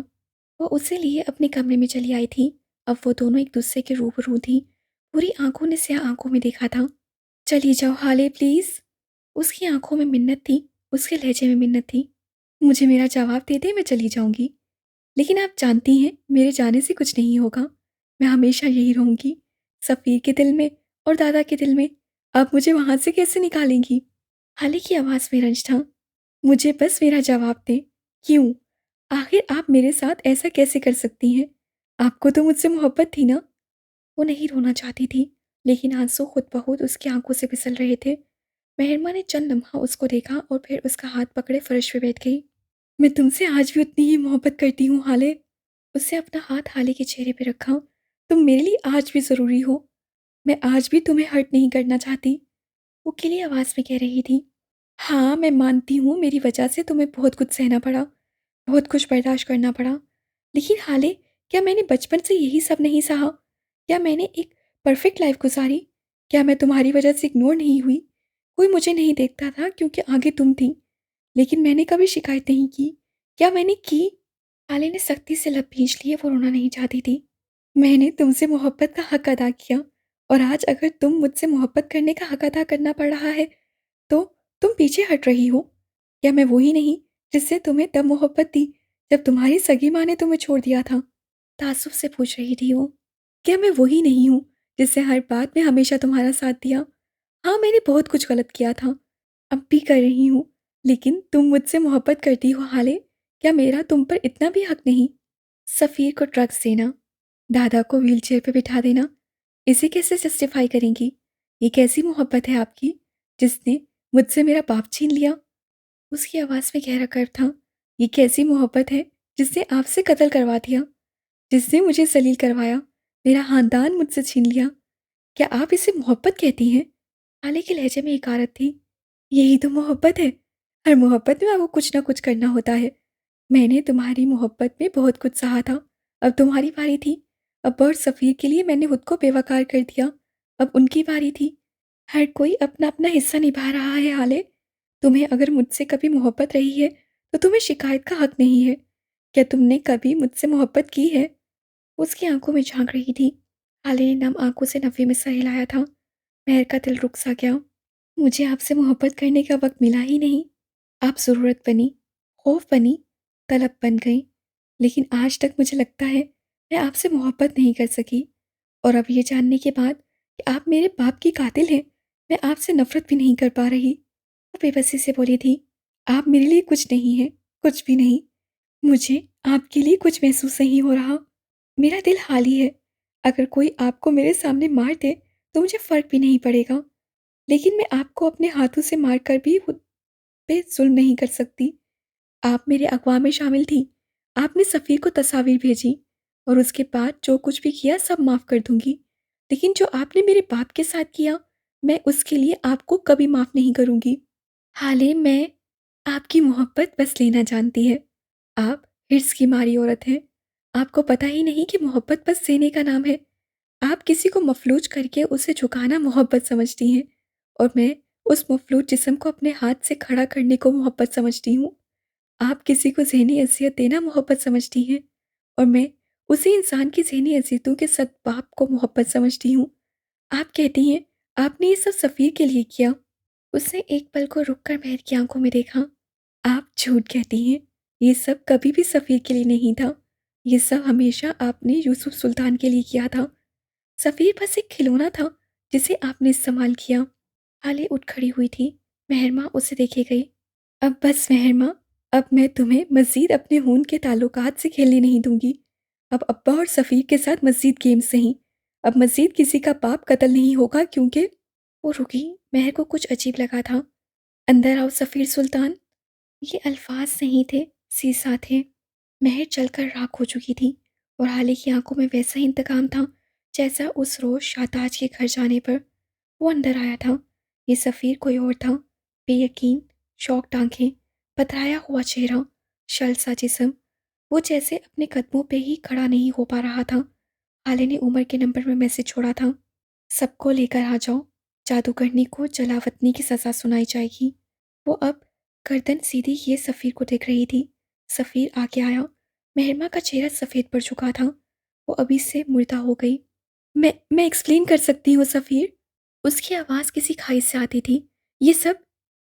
वो उसे लिए अपने कमरे में चली आई थी। अब वो दोनों एक दूसरे के रूबरू थी। पूरी आंखों ने स्याह आंखों में देखा था। चली जाओ हाले प्लीज़। उसकी आंखों में मिन्नत थी, उसके लहजे में मिन्नत थी। मुझे मेरा जवाब दे दे, मैं चली जाऊंगी। लेकिन आप जानती हैं मेरे जाने से कुछ नहीं होगा। मैं हमेशा यही रहूंगी, सफ़ीर के दिल में और दादा के दिल में। आप मुझे वहाँ से कैसे निकालेंगी? हाले की आवाज़ में रंज था। मुझे बस मेरा जवाब दें। क्यों? आखिर आप मेरे साथ ऐसा कैसे कर सकती हैं? आपको तो मुझसे मोहब्बत थी ना? वो नहीं रोना चाहती थी, लेकिन आंसू खुद ब खुद उसकी आंखों से फिसल रहे थे। मेहरमा ने चंद लम्हा उसको देखा और फिर उसका हाथ पकड़े फर्श पे बैठ गई। मैं तुमसे आज भी उतनी ही मोहब्बत करती हूँ हाले। उससे अपना हाथ हाले के चेहरे पे रखा। तुम मेरे लिए आज भी ज़रूरी हो। मैं आज भी तुम्हें हर्ट नहीं करना चाहती, वो खिली आवाज़ में कह रही थी। हाँ, मैं मानती हूँ मेरी वजह से तुम्हें बहुत कुछ सहना पड़ा, बहुत कुछ बर्दाश्त करना पड़ा। लेकिन हाले, क्या मैंने बचपन से यही सब नहीं सहा? क्या मैंने एक परफेक्ट लाइफ गुजारी? क्या मैं तुम्हारी वजह से इग्नोर नहीं हुई? कोई मुझे नहीं देखता था क्योंकि आगे तुम थी, लेकिन मैंने कभी शिकायत नहीं की। क्या मैंने की? हाले ने सख्ती से लब भींच लिए, वो रोना नहीं चाहती थी। मैंने तुमसे मोहब्बत का हक अदा किया, और आज अगर तुम मुझसे मोहब्बत करने का हक अदा करना पड़ रहा है, तो तुम पीछे हट रही हो। क्या मैं वही नहीं जिससे तुम्हें तब मोहब्बत दी जब तुम्हारी सगी माँ ने तुम्हें छोड़ दिया था? तासुब से पूछ रही थी वो। क्या मैं वही नहीं हूँ जिससे हर बात में हमेशा तुम्हारा साथ दिया? हाँ, मैंने बहुत कुछ गलत किया था, अब भी कर रही हूँ, लेकिन तुम मुझसे मोहब्बत करती हो हाले। क्या मेरा तुम पर इतना भी हक नहीं? सफ़ीर को ड्रग्स देना, दादा को व्हीलचेयर पे बिठा देना, इसे कैसे जस्टिफाई करेंगी? ये कैसी मोहब्बत है आपकी, जिसने मुझसे मेरा बाप छीन लिया? उसकी आवाज़ में गहरा कर्व था। ये कैसी मोहब्बत है जिसने आपसे कत्ल करवा दिया, जिसने मुझे जलील करवाया, मेरा खानदान मुझसे छीन लिया? क्या आप इसे मोहब्बत कहती हैं? हाले के लहजे में हकारत थी। यही तो मोहब्बत है। हर मोहब्बत में आपको कुछ ना कुछ करना होता है। मैंने तुम्हारी मोहब्बत में बहुत कुछ सहा था। अब तुम्हारी बारी थी। अब और सफ़ीर के लिए मैंने खुद को बेवकार कर दिया। अब उनकी बारी थी। हर कोई अपना-अपना हिस्सा निभा रहा है हाले। तुम्हें अगर मुझसे कभी मोहब्बत रही है, तो तुम्हें शिकायत का हक नहीं है। क्या तुमने कभी मुझसे मोहब्बत की है? उसकी आंखों में झांक रही थी। हाले ने नम आंखों से नफ़े में सर हिलाया था। महर का दिल रुक सा गया। मुझे आपसे मोहब्बत करने का वक्त मिला ही नहीं। आप ज़रूरत बनी, खौफ बनी, तलब बन गई। लेकिन आज तक मुझे लगता है मैं आपसे मोहब्बत नहीं कर सकी। और अब ये जानने के बाद कि आप मेरे बाप की कातिल हैं, मैं आपसे नफ़रत भी नहीं कर पा रही। वो बेबसी से बोली थी, आप मेरे लिए कुछ नहीं हैं, कुछ भी नहीं। मुझे आपके लिए कुछ महसूस नहीं हो रहा। मेरा दिल खाली है। अगर कोई आपको मेरे सामने मार दे तो मुझे फ़र्क भी नहीं पड़ेगा। लेकिन मैं आपको अपने हाथों से मार कर भी खुद पे ज़ुल्म नहीं कर सकती। आप मेरे अगवा में शामिल थी। आपने सफ़ीर को तस्वीर भेजी और उसके बाद जो कुछ भी किया सब माफ़ कर दूँगी। लेकिन जो आपने मेरे बाप के साथ किया, मैं उसके लिए आपको कभी माफ़ नहीं करूँगी। हाले मैं आपकी मोहब्बत बस लेना जानती है। आप हिर्स की मारी औरत हैं। आपको पता ही नहीं कि मोहब्बत बस देने का नाम है। आप किसी को मफलूज करके उसे झुकाना मोहब्बत समझती हैं और मैं उस मफलूज जिस्म को अपने हाथ से खड़ा करने को मोहब्बत समझती हूँ। आप किसी को ज़हनी अज़ियत देना मोहब्बत समझती हैं और मैं उसी इंसान की ज़हनी अज़ियतों के सद्भाव को मोहब्बत समझती हूँ। आप कहती हैं, आपने ये सब सफ़ीर के लिए किया। उसने एक पल को रुक कर महर की आंखों में देखा। आप झूठ कहती हैं। ये सब कभी भी सफ़ीर के लिए नहीं था। ये सब हमेशा आपने यूसुफ सुल्तान के लिए किया था। सफ़ीर बस एक खिलौना था जिसे आपने इस्तेमाल किया। हाले उठ खड़ी हुई थी। मेहरमा उसे देखे गई। अब बस मेहरमा, अब मैं तुम्हें मज़ीद अपने खून के ताल्लुकात से खेलने नहीं दूँगी। अब अब्बा और सफ़ीर के साथ मज़ीद गेम्स नहीं। अब मज़ीद किसी का बाप कत्ल नहीं होगा क्योंकि वो रुकी। महर को कुछ अजीब लगा था। अंदर आओ सफ़ीर सुल्तान। ये अल्फाज नहीं थे, सीसा थे। महर चलकर राख हो चुकी थी और हाले की आंखों में वैसा ही इंतकाम था जैसा उस रोज़ शाहताज के घर जाने पर। वो अंदर आया था। ये सफ़ीर कोई और था। बेयकीन, शौक आंखें, पथराया हुआ चेहरा, शल सा जिस्म। वो जैसे अपने कदमों पे ही खड़ा नहीं हो पा रहा था। हाले ने उमर के नंबर में मैसेज छोड़ा था। सबको लेकर आ जाओ। जादूगरनी को जलावतनी की सज़ा सुनाई जाएगी। वो अब गर्दन सीधी ये सफ़ीर को देख रही थी। सफ़ीर आगे आया। मेहरमा का चेहरा सफ़ेद पड़ चुका था। वो अभी से मुर्दा हो गई। मैं एक्सप्लेन कर सकती हूँ सफ़ीर। उसकी आवाज़ किसी खाई से आती थी। ये सब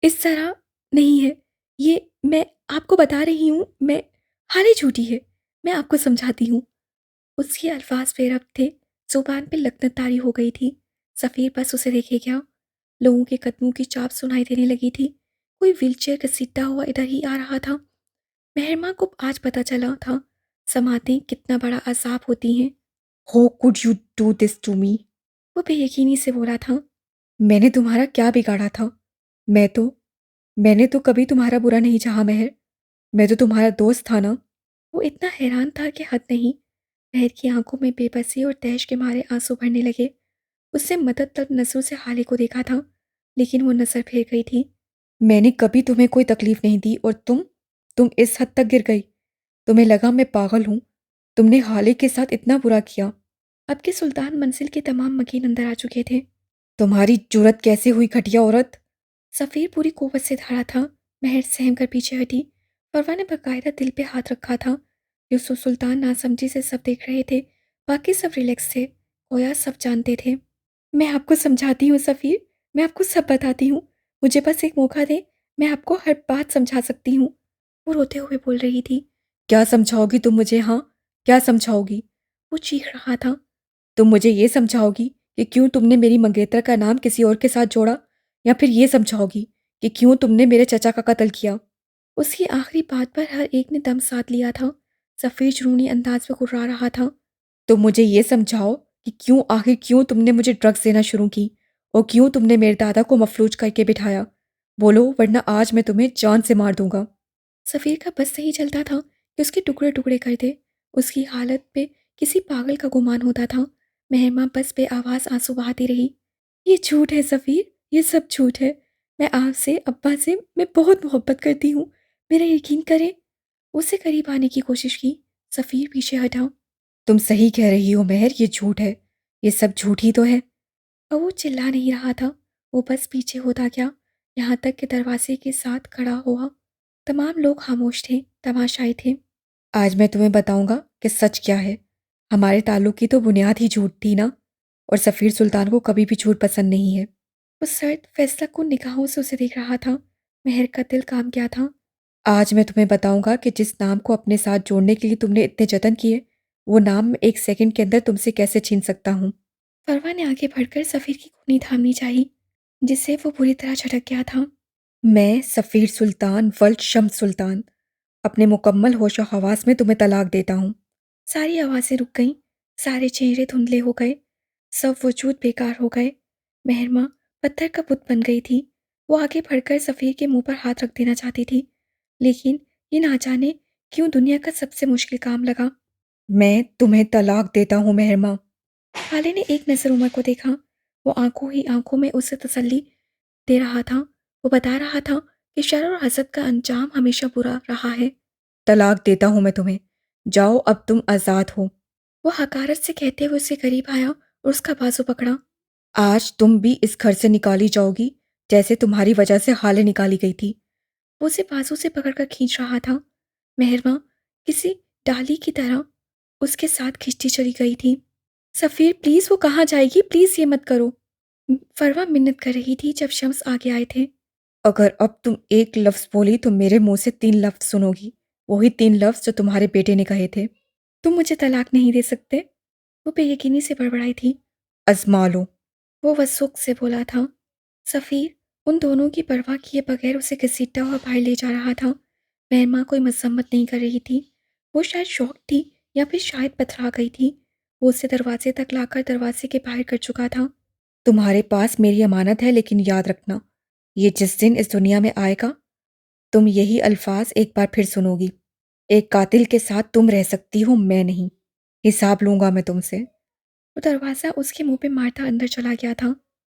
इस तरह नहीं है। ये मैं आपको बता रही हूँ, मैं हाले झूठी है। मैं आपको समझाती हूँ। उसके अल्फाज बेरब थे। ज़ुबान पे लकनत तारी हो गई थी। सफ़ीर बस उसे देखे क्या। लोगों के कदमों की चाप सुनाई देने लगी थी। कोई व्हीलचेयर घसीटता हुआ इधर ही आ रहा था। मेहरमा को आज पता चला था समातें कितना बड़ा अज़ाब होती हैं। How could you do this to me? वो बेयकीनी से बोला था। मैंने तुम्हारा क्या बिगाड़ा था? मैं तो मैंने तो कभी तुम्हारा बुरा नहीं चाहा महर। मैं तो तुम्हारा दोस्त था ना। वो इतना हैरान था कि हद नहीं। महर की आंखों में बेबसी और तैश के मारे आंसू भरने लगे। उससे मदद तलब नजरों से हाले को देखा था, लेकिन वो नजर फेर गई थी। मैंने कभी तुम्हें कोई तकलीफ नहीं दी और तुम इस हद तक गिर गई। तुम्हें लगा मैं पागल हूँ। तुमने हाले के साथ इतना बुरा किया। अब के सुल्तान मंजिल के तमाम मकीन अंदर आ चुके थे। तुम्हारी जुरत कैसे हुई घटिया औरत? सफ़ीर पूरी कुव्वत से धरा था। महर सहम कर पीछे हटी। फरवा ने बाकायदा दिल पे हाथ रखा था। यूसुफ सुल्तान नासमझी से सब देख रहे थे। बाकी सब रिलैक्स थे। गोया सब जानते थे। मैं आपको समझाती हूँ सफ़ीर। मैं आपको सब बताती हूँ। मुझे बस एक मौका दे। मैं आपको हर बात समझा सकती हूँ। वो रोते हुए बोल रही थी। क्या समझाओगी तुम मुझे? हाँ, क्या समझाओगी? वो चीख रहा था। तुम मुझे ये समझाओगी कि क्यों तुमने मेरी मंगेतर का नाम किसी और के साथ जोड़ा, या फिर ये समझाओगी कि क्यों तुमने मेरे चचा का कत्ल किया? उसकी आखिरी बात पर हर एक ने दम साध लिया था। सफ़ीर जुनूनी अंदाज में कुर्रा रहा था। तुम मुझे ये समझाओ कि क्यों तुमने मुझे ड्रग्स देना शुरू की और क्यों तुमने मेरे दादा को मफलूज करके बिठाया? बोलो, वरना आज मैं तुम्हें जान से मार दूंगा। सफ़ीर का बस नहीं चलता था कि उसके टुकड़े टुकड़े कर दे। उसकी हालत पे किसी पागल का गुमान होता था। मेहरमा बस बेआवाज़ आंसू बहाती रही। ये झूठ है सफ़ीर, ये सब झूठ है। मैं आपसे, अब्बा से मैं बहुत मोहब्बत करती हूँ। मेरा यकीन करें। उसे करीब आने की कोशिश की। सफ़ीर पीछे हटा। तुम सही कह रही हो महर, ये झूठ है। ये सब झूठ ही तो है। और वो चिल्ला नहीं रहा था। वो बस पीछे होता गया, यहाँ तक कि दरवाजे के साथ खड़ा हुआ। तमाम लोग खामोश थे, तमाशाई थे। आज मैं तुम्हें बताऊंगा कि सच क्या है। हमारे ताल्लुक की तो बुनियाद ही झूठ थी ना, और सफ़ीर सुल्तान को कभी भी झूठ पसंद नहीं है। वो सर्द फैसला कुन निगाहों से उसे देख रहा था। मेहर का दिल काम गया था। आज मैं तुम्हें बताऊंगा कि जिस नाम को अपने साथ जोड़ने के लिए तुमने इतने जतन किए, वो नाम मैं एक सेकंड के अंदर तुमसे कैसे छीन सकता हूँ। फरवा ने आगे बढ़कर सफ़ीर की खूनी थामनी चाहिए, जिससे वो बुरी तरह झटक गया था। मैं सफ़ीर सुल्तान वल्द शम्स सुल्तान अपने मुकम्मल होशो हवास में तुम्हें तलाक देता हूँ। सारी आवाज़ें रुक गईं, सारे चेहरे धुंधले हो गए, सब वजूद बेकार हो गए। मेहरमा पत्थर का बुत बन गई थी। वो आगे बढ़कर सफ़ीर के मुंह पर हाथ रख देना चाहती थी, लेकिन ये ना जाने क्यों दुनिया का सबसे मुश्किल काम लगा। मैं तुम्हें तलाक देता हूँ मेहरमा। हाले ने एक नज़र उमर को देखा। वो आंखों ही आंखों में उसे तसल्ली दे रहा था। वो बता रहा था कि शर और हसद का अंजाम हमेशा बुरा रहा है। तलाक देता हूँ मैं तुम्हें। जाओ, अब तुम आज़ाद हो। वो हकारत से कहते हुए उससे करीब आया और उसका बाजू पकड़ा। आज तुम भी इस घर से निकाली जाओगी, जैसे तुम्हारी वजह से हाले निकाली गई थी। वो उसे बाजू से पकड़कर खींच रहा था। मेहरमा किसी डाली की तरह उसके साथ खिंचती चली गई थी। सफ़ीर प्लीज़, वो कहाँ जाएगी? प्लीज़ ये मत करो। फरवा मिन्नत कर रही थी जब शम्स आगे आए थे। अगर अब तुम एक लफ्ज़ बोली तो मेरे मुंह से 3 लफ्ज़ सुनोगी, वही 3 लफ्ज़ जो तुम्हारे बेटे ने कहे थे। तुम मुझे तलाक नहीं दे सकते। वो बेयकीनी से बड़बड़ाई थी। आज़मा लो। वो वसुक से बोला था। सफ़ीर उन दोनों की परवाह किए बगैर उसे घसीटता हुआ बाहर ले जा रहा था। मेहरमा कोई मजम्मत नहीं कर रही थी। वो शायद शौक थी या फिर शायद पथरा गई थी। वो उसे दरवाजे तक लाकर दरवाजे के बाहर कर चुका था। तुम्हारे पास मेरी अमानत है, लेकिन याद रखना, ये जिस दिन इस दुनिया में आएगा, तुम यही अल्फाज एक बार फिर सुनोगी। एक कातिल के साथ तुम रह सकती हो, मैं नहीं। हिसाब लूंगा मैं तुमसे। वो दरवाज़ा उसके मुंह पे मारता अंदर चला गया था।